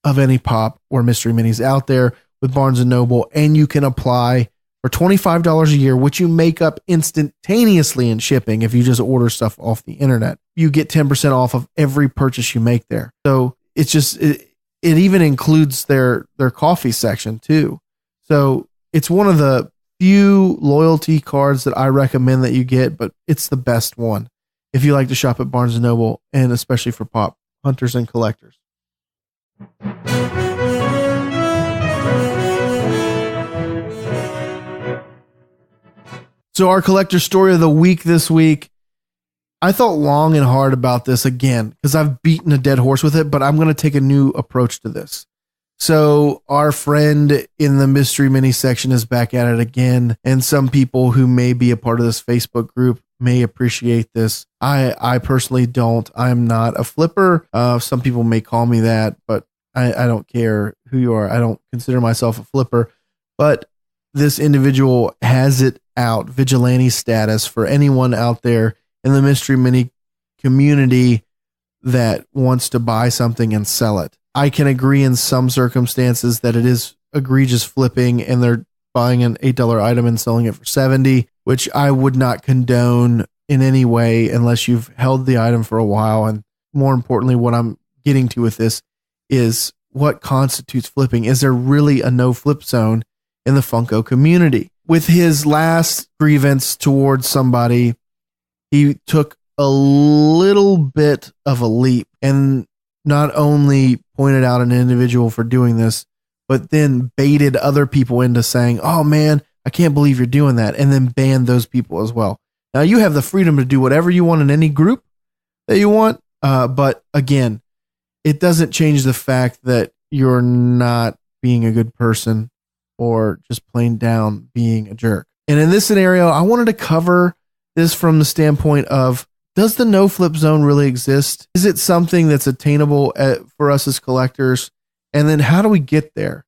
of any pop or mystery minis out there with Barnes & Noble, and you can apply for $25 a year, which you make up instantaneously in shipping if you just order stuff off the internet. You get 10% off of every purchase you make there. So it's just, it even includes their coffee section too. So it's one of the few loyalty cards that I recommend that you get, but it's the best one if you like to shop at Barnes & Noble, and especially for pop hunters and collectors. So our collector story of the week this week, I thought long and hard about this again because I've beaten a dead horse with it, but I'm going to take a new approach to this. So our friend in the mystery mini section is back at it again. And some people who may be a part of this Facebook group may appreciate this. I personally don't. I'm not a flipper. Some people may call me that, but I don't care who you are. I don't consider myself a flipper, but this individual has it out, vigilante status, for anyone out there in the mystery mini community that wants to buy something and sell it. I can agree in some circumstances that it is egregious flipping and they're buying an $8 item and selling it for $70, which I would not condone in any way unless you've held the item for a while. And more importantly, what I'm getting to with this is what constitutes flipping. Is there really a no flip zone in the Funko community? With his last grievance towards somebody, he took a little bit of a leap and not only pointed out an individual for doing this, but then baited other people into saying, oh man, I can't believe you're doing that, and then banned those people as well. Now you have the freedom to do whatever you want in any group that you want, but again, it doesn't change the fact that you're not being a good person or just plain down being a jerk. And in this scenario, I wanted to cover this from the standpoint of, does the no flip zone really exist? Is it something that's attainable for us as collectors? And then how do we get there?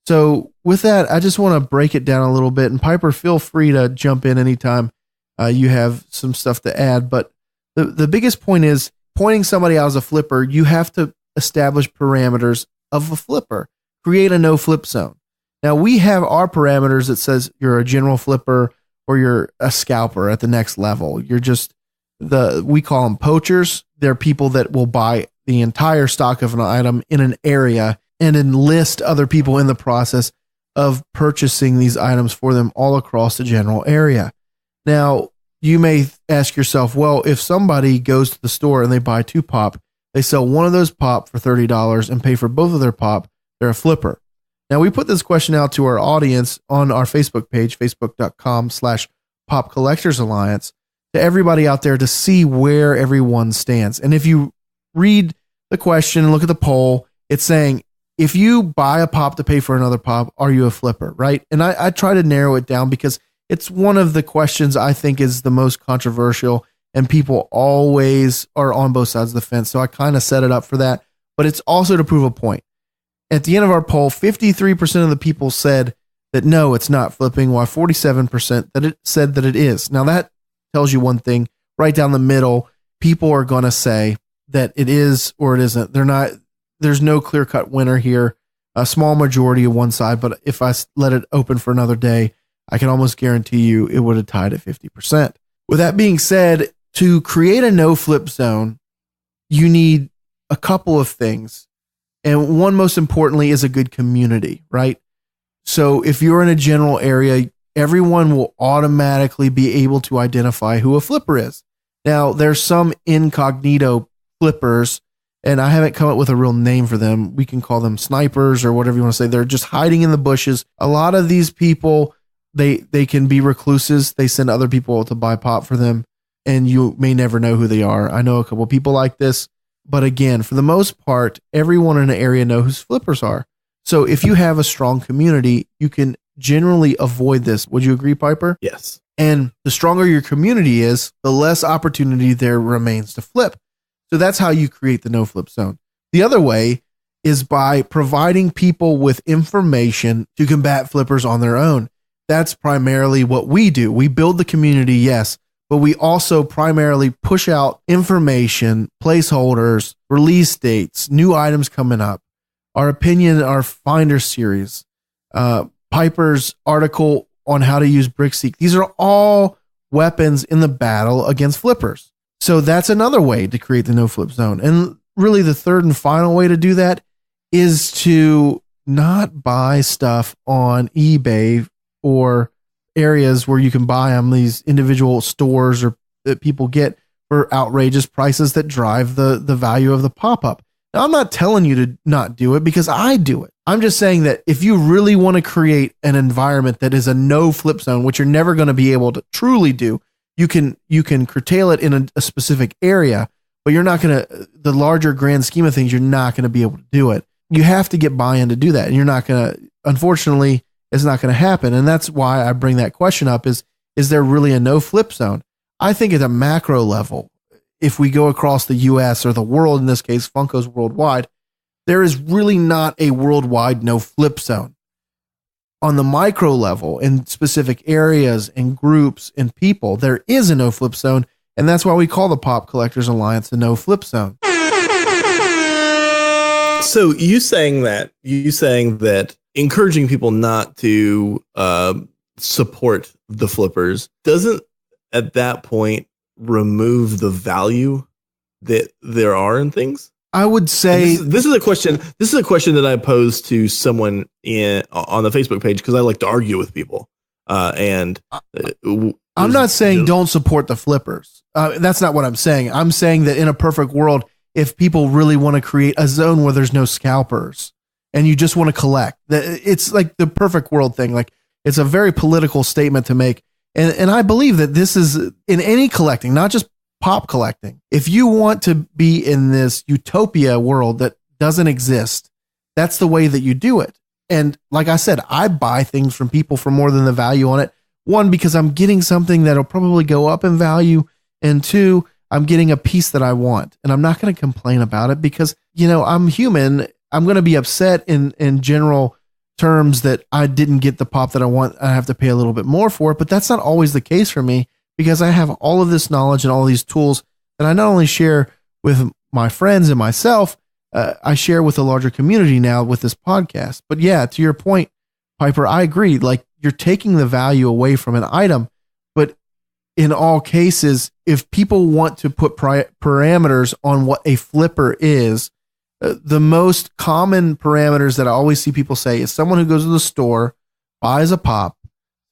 So with that, I just want to break it down a little bit. And Piper, feel free to jump in anytime you have some stuff to add. But the biggest point is pointing somebody out as a flipper. You have to establish parameters of a flipper, create a no flip zone. Now we have our parameters that says you're a general flipper or you're a scalper at the next level. You're just we call them poachers. They're people that will buy the entire stock of an item in an area and enlist other people in the process of purchasing these items for them all across the general area. Now, you may ask yourself, well, if somebody goes to the store and they buy 2 pop, they sell one of those pop for $30 and pay for both of their pop, they're a flipper. Now, we put this question out to our audience on our Facebook page, facebook.com/Pop Collectors Alliance, to everybody out there to see where everyone stands. And if you read the question and look at the poll, it's saying, if you buy a pop to pay for another pop, are you a flipper, right? And I try to narrow it down because it's one of the questions I think is the most controversial, and people always are on both sides of the fence. So I kind of set it up for that, but it's also to prove a point. At the end of our poll, 53% of the people said that no, it's not flipping, while 47% that it said that it is. Now that tells you one thing. Right down the middle, people are going to say that it is or it isn't. There's no clear-cut winner here. A small majority of one side, but if I let it open for another day, I can almost guarantee you it would have tied at 50%. With that being said, to create a no flip zone, you need a couple of things. And one, most importantly, is a good community, right? So if you're in a general area, everyone will automatically be able to identify who a flipper is. Now, there's some incognito flippers, and I haven't come up with a real name for them. We can call them snipers or whatever you want to say. They're just hiding in the bushes. A lot of these people, they can be recluses. They send other people to buy pop for them, and you may never know who they are. I know a couple of people like this, but again, for the most part, everyone in an area knows who flippers are. So if you have a strong community, you can generally avoid this. Would you agree, Piper? Yes. And the stronger your community is, the less opportunity there remains to flip. So that's how you create the no flip zone. The other way is by providing people with information to combat flippers on their own. That's primarily what we do. We build the community, yes, but we also primarily push out information, placeholders, release dates, new items coming up, our opinion, our Finder series, Piper's article on how to use BrickSeek. These are all weapons in the battle against flippers. So that's another way to create the no flip zone. And really the third and final way to do that is to not buy stuff on eBay or areas where you can buy them, these individual stores or that people get for outrageous prices that drive the value of the pop-up. Now, I'm not telling you to not do it because I do it. I'm just saying that if you really want to create an environment that is a no flip zone, which you're never going to be able to truly do, you can curtail it in a specific area, but you're not going to, the larger grand scheme of things, you're not going to be able to do it. You have to get buy-in to do that. And you're not going to, unfortunately, it's not going to happen. And that's why I bring that question up is there really a no flip zone? I think at a macro level, if we go across the US or the world, in this case, Funko's worldwide, there is really not a worldwide no flip zone. On the micro level, in specific areas and groups and people, there is a no flip zone. And that's why we call the Pop Collectors Alliance the no flip zone. So you saying that encouraging people not to support the flippers doesn't at that point remove the value that there are in things? I would say this is a question. This is a question that I posed to someone on the Facebook page because I like to argue with people. I'm not saying don't support the flippers. That's not what I'm saying. I'm saying that in a perfect world, if people really want to create a zone where there's no scalpers and you just want to collect, it's like the perfect world thing. Like it's a very political statement to make. And I believe that this is in any collecting, not just pop collecting. If you want to be in this utopia world that doesn't exist, that's the way that you do it. And like I said, I buy things from people for more than the value on it. One, because I'm getting something that'll probably go up in value. And two, I'm getting a piece that I want. And I'm not going to complain about it because, I'm human. I'm going to be upset in general terms that I didn't get the pop that I want. I have to pay a little bit more for it. But that's not always the case for me, because I have all of this knowledge and all these tools that I not only share with my friends and myself, I share with the larger community now with this podcast. But yeah, to your point, Piper, I agree. Like you're taking the value away from an item, but in all cases, if people want to put parameters on what a flipper is, the most common parameters that I always see people say is someone who goes to the store, buys a pop,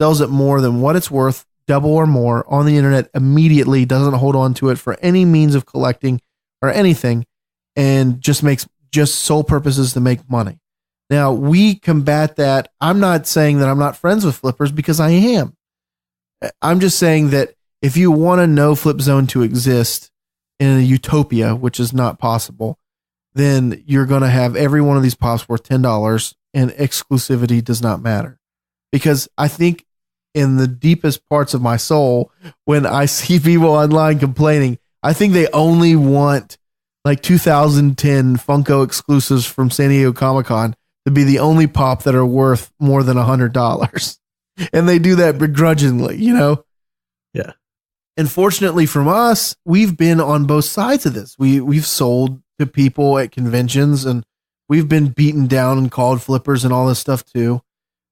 sells it more than what it's worth, double or more on the internet immediately, doesn't hold on to it for any means of collecting or anything, and just makes sole purposes to make money. Now, we combat that. I'm not saying that I'm not friends with flippers because I am. I'm just saying that if you want a no flip zone to exist, in a utopia, which is not possible, then you're going to have every one of these pops worth $10 and exclusivity does not matter. Because I think in the deepest parts of my soul, when I see people online complaining, I think they only want like 2010 Funko exclusives from San Diego Comic-Con to be the only pop that are worth more than $100. And they do that begrudgingly, you know? Yeah. And fortunately from us, we've been on both sides of this. We've sold to people at conventions and we've been beaten down and called flippers and all this stuff too.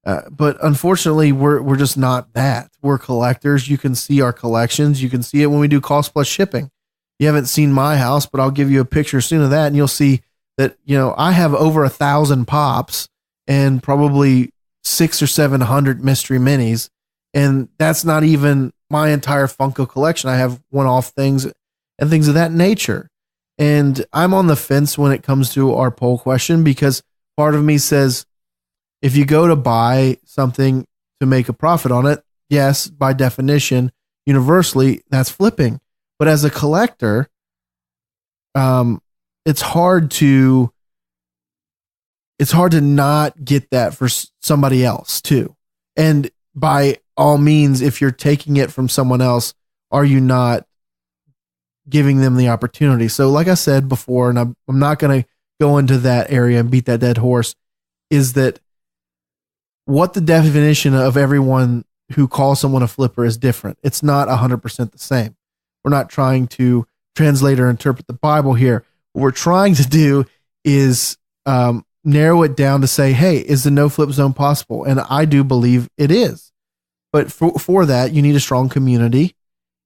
But unfortunately, we're just not that. We're collectors. You can see our collections. You can see it when we do cost plus shipping. You haven't seen my house, but I'll give you a picture soon of that, and you'll see that, you know, I have over 1,000 pops and probably 600 or 700 mystery minis, and that's not even my entire Funko collection. I have one-off things and things of that nature. And I'm on the fence when it comes to our poll question because part of me says, if you go to buy something to make a profit on it, yes, by definition, universally, that's flipping. But as a collector, it's hard to not get that for somebody else too. And by all means, if you're taking it from someone else, are you not giving them the opportunity? So like I said before, and I'm not going to go into that area and beat that dead horse, is that what the definition of everyone who calls someone a flipper is different. It's not 100% the same. We're not trying to translate or interpret the Bible here. What we're trying to do is narrow it down to say, hey, is the no flip zone possible? And I do believe it is. But for that, you need a strong community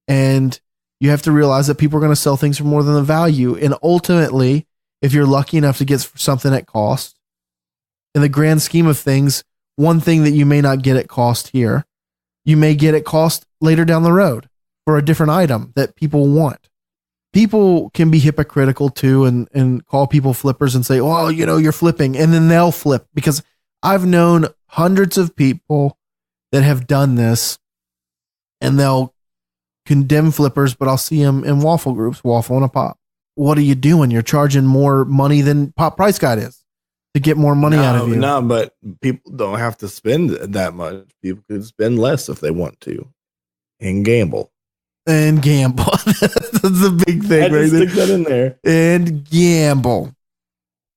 and you have to realize that people are going to sell things for more than the value. And ultimately, if you're lucky enough to get something at cost, in the grand scheme of things, one thing that you may not get at cost here, you may get at cost later down the road for a different item that people want. People can be hypocritical too and call people flippers and say, oh, you know, you're flipping. And then they'll flip, because I've known hundreds of people that have done this and they'll condemn flippers, but I'll see them in waffle groups, waffle and a pop. What are you doing? You're charging more money than Pop Price Guide is to get more money out of you. No, but people don't have to spend that much. People could spend less if they want to and gamble. And gamble. That's the big thing. I just stick that in there. And gamble.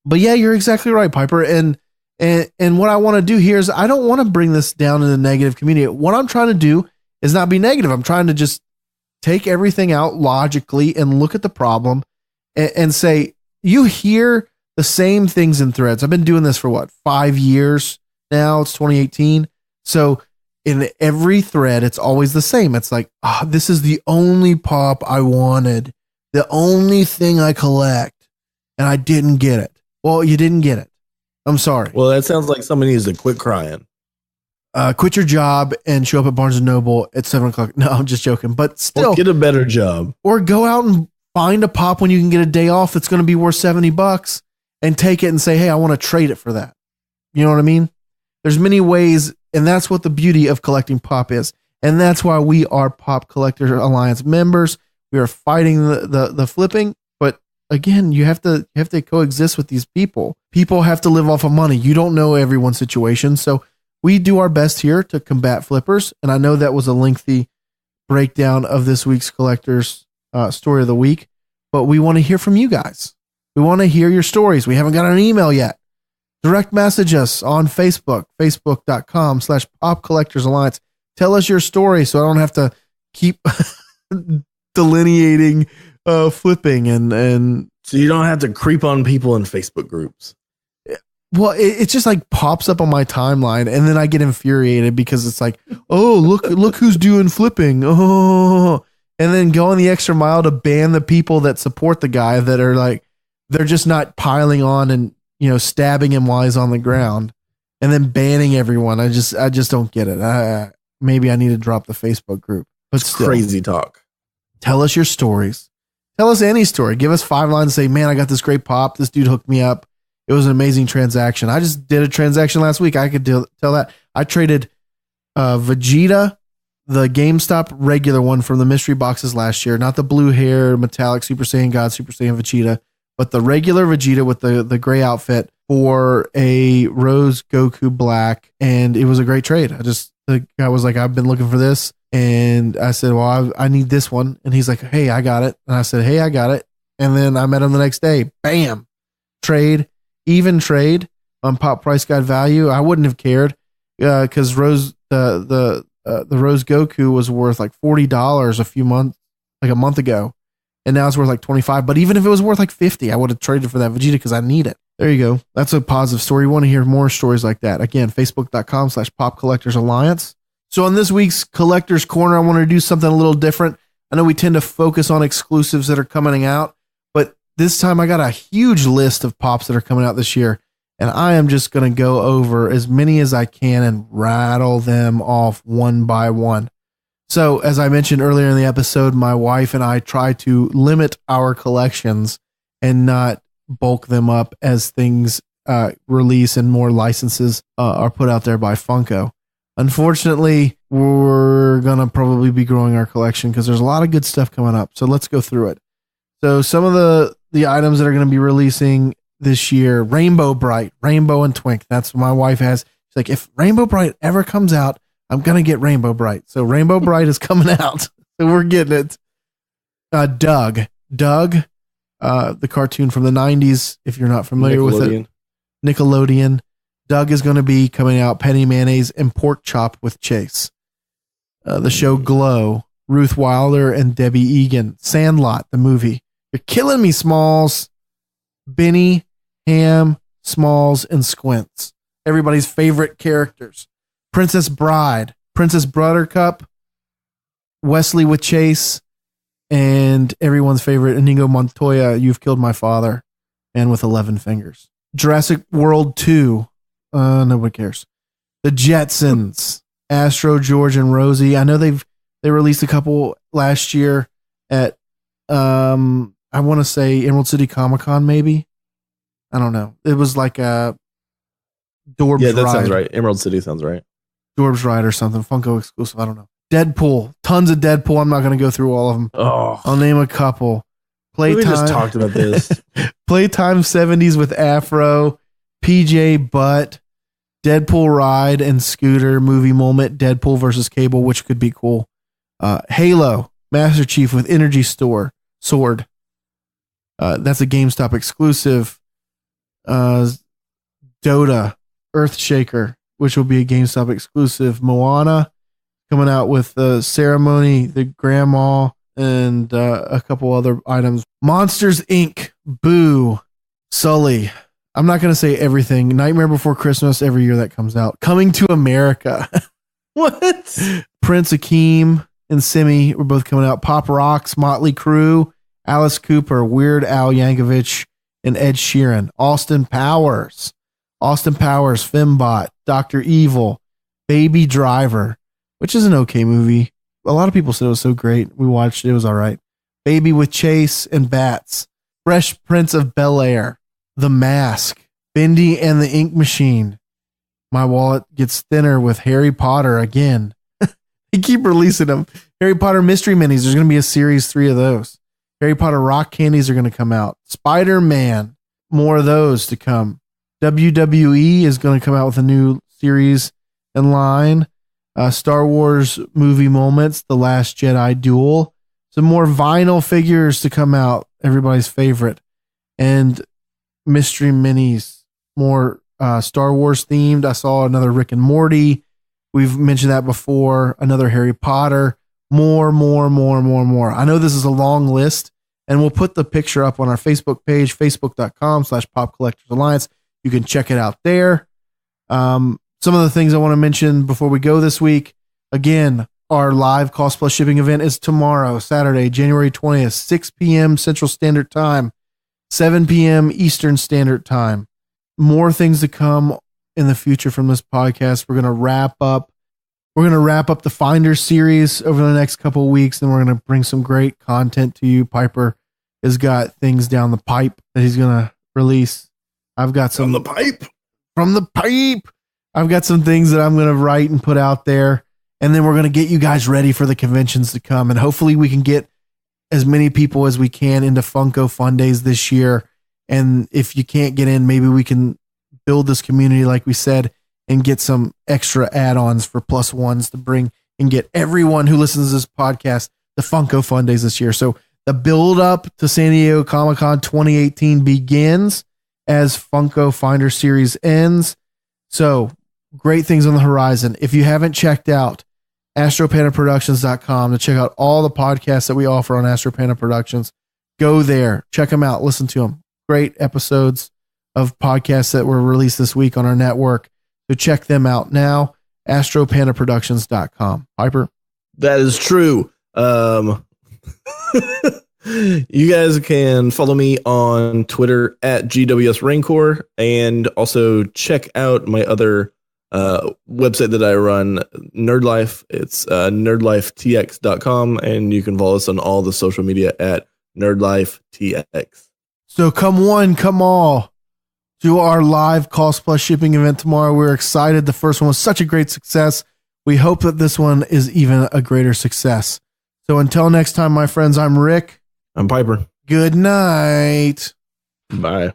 But yeah, you're exactly right, Piper. And what I want to do here is I don't want to bring this down in a negative community. What I'm trying to do is not be negative. I'm trying to just take everything out logically and look at the problem and say, you hear the same things in threads. I've been doing this for 5 years now. It's 2018. So in every thread, it's always the same. It's like, this is the only pop I wanted, the only thing I collect, and I didn't get it. Well, you didn't get it. I'm sorry. Well, that sounds like somebody needs to quit crying. Quit your job and show up at Barnes & Noble at 7:00. No, I'm just joking. But still, or get a better job. Or go out and find a pop when you can get a day off that's going to be worth $70 and take it and say, hey, I want to trade it for that. You know what I mean? There's many ways, and that's what the beauty of collecting pop is. And that's why we are Pop Collector Alliance members. We are fighting the flipping. But again, you have to coexist with these people. People have to live off of money. You don't know everyone's situation. So we do our best here to combat flippers. And I know that was a lengthy breakdown of this week's collector's story of the week, but we want to hear from you guys. We want to hear your stories. We haven't got an email yet. Direct message us on Facebook, facebook.com/Pop Collectors Alliance. Tell us your story so I don't have to keep delineating flipping and so you don't have to creep on people in Facebook groups. Well, it just like pops up on my timeline and then I get infuriated because it's like, oh, look who's doing flipping. Oh, and then going the extra mile to ban the people that support the guy that are like, they're just not piling on and, you know, stabbing him while he's on the ground and then banning everyone. I just don't get it. Maybe I need to drop the Facebook group, but still, crazy talk. Tell us your stories. Tell us any story. Give us 5 lines and say, man, I got this great pop. This dude hooked me up. It was an amazing transaction. I just did a transaction last week. I could tell that. I traded Vegeta, the GameStop regular one from the mystery boxes last year, not the blue hair, metallic Super Saiyan God, Super Saiyan Vegeta, but the regular Vegeta with the gray outfit for a Rose Goku Black. And it was a great trade. The guy was like, I've been looking for this. And I said, well, I need this one. And he's like, hey, I got it. And I said, hey, I got it. And then I met him the next day. Bam. Trade. Even trade on Pop Price Guide value. I wouldn't have cared because the Rose Goku was worth like $40 a month ago. And now it's worth like 25. But even if it was worth like 50, I would have traded for that Vegeta because I need it. There you go. That's a positive story. You want to hear more stories like that. Again, facebook.com/Pop Collectors Alliance. So on this week's Collectors Corner, I want to do something a little different. I know we tend to focus on exclusives that are coming out, but this time I got a huge list of pops that are coming out this year. And I am just going to go over as many as I can and rattle them off one by one. So as I mentioned earlier in the episode, my wife and I try to limit our collections and not bulk them up as things release and more licenses are put out there by Funko. Unfortunately, we're going to probably be growing our collection because there's a lot of good stuff coming up. So let's go through it. So some of the items that are going to be releasing this year, Rainbow Bright, Rainbow and Twink. That's what my wife has. She's like, if Rainbow Bright ever comes out, I'm going to get Rainbow Bright. So Rainbow Bright is coming out. So we're getting it. Doug, the cartoon from the 90s, if you're not familiar with it. Nickelodeon. Doug is going to be coming out, Penny Mayonnaise and Pork Chop with Chase. The show Glow, Ruth Wilder and Debbie Egan. Sandlot, the movie. You're killing me, Smalls. Benny, Ham, Smalls, and Squints. Everybody's favorite characters. Princess Bride, Princess Buttercup, Wesley with Chase, and everyone's favorite Inigo Montoya, You've Killed My Father, Man with 11 Fingers. Jurassic World 2, nobody cares. The Jetsons, Astro, George, and Rosie. I know they released a couple last year at I want to say Emerald City Comic-Con, maybe. I don't know. It was like a Dorbs Ride. Yeah, that sounds right. Emerald City sounds right. Dorbs Ride or something. Funko exclusive. I don't know. Deadpool. Tons of Deadpool. I'm not going to go through all of them. Oh, I'll name a couple. Playtime. We just talked about this. Playtime 70s with Afro, PJ Butt, Deadpool Ride and Scooter movie moment, Deadpool versus Cable, which could be cool. Halo, Master Chief with Energy Sword. That's a GameStop exclusive. Dota, Earthshaker, which will be a GameStop exclusive. Moana, coming out with Ceremony, the Grandma, and a couple other items. Monsters Inc., Boo, Sully. I'm not going to say everything. Nightmare Before Christmas, every year that comes out. Coming to America. What? Prince Akeem and Simi were both coming out. Pop Rocks, Motley Crue, Alice Cooper, Weird Al Yankovic, and Ed Sheeran. Austin Powers, Fembot, Dr. Evil, Baby Driver, which is an okay movie. A lot of people said it was so great. We watched it. It was all right. Baby with Chase and Bats. Fresh Prince of Bel-Air. The Mask. Bendy and the Ink Machine. My wallet gets thinner with Harry Potter again. They keep releasing them. Harry Potter Mystery Minis. There's going to be a series 3 of those. Harry Potter rock candies are going to come out. Spider-Man. More of those to come. WWE is going to come out with a new series in line. Star Wars movie moments. The Last Jedi Duel. Some more vinyl figures to come out. Everybody's favorite. And mystery minis. More Star Wars themed. I saw another Rick and Morty. We've mentioned that before. Another Harry Potter. More. I know this is a long list, and we'll put the picture up on our Facebook page, facebook.com/Pop Collectors Alliance. You can check it out there. Some of the things I want to mention before we go this week. Again, our live Cost Plus shipping event is tomorrow, Saturday, January 20th, 6 p.m. Central Standard Time, 7 p.m. Eastern Standard Time. More things to come in the future from this podcast. We're going to wrap up the Finder series over the next couple of weeks, and we're going to bring some great content to you. Piper has got things down the pipe that he's going to release. I've got some from the pipe. I've got some things that I'm going to write and put out there. And then we're going to get you guys ready for the conventions to come. And hopefully we can get as many people as we can into Funko Fun Days this year. And if you can't get in, maybe we can build this community, like we said, and get some extra add-ons for plus ones to bring and get everyone who listens to this podcast the Funko Fun Days this year. So the build up to San Diego Comic-Con 2018 begins as Funko Finder Series ends. So great things on the horizon. If you haven't checked out astropandaproductions.com to check out all the podcasts that we offer on Astro Panda Productions, go there, check them out, listen to them. Great episodes of podcasts that were released this week on our network. So check them out now, astropandaproductions.com. Piper? That is true. You guys can follow me on Twitter at GWS Rancor, and also check out my other website that I run, Nerd Life. It's nerdlifetx.com, and you can follow us on all the social media at nerdlifetx. So come one, come all to our live Cost Plus shipping event tomorrow. We're excited. The first one was such a great success. We hope that this one is even a greater success. So until next time, my friends, I'm Rick. I'm Piper. Good night. Bye.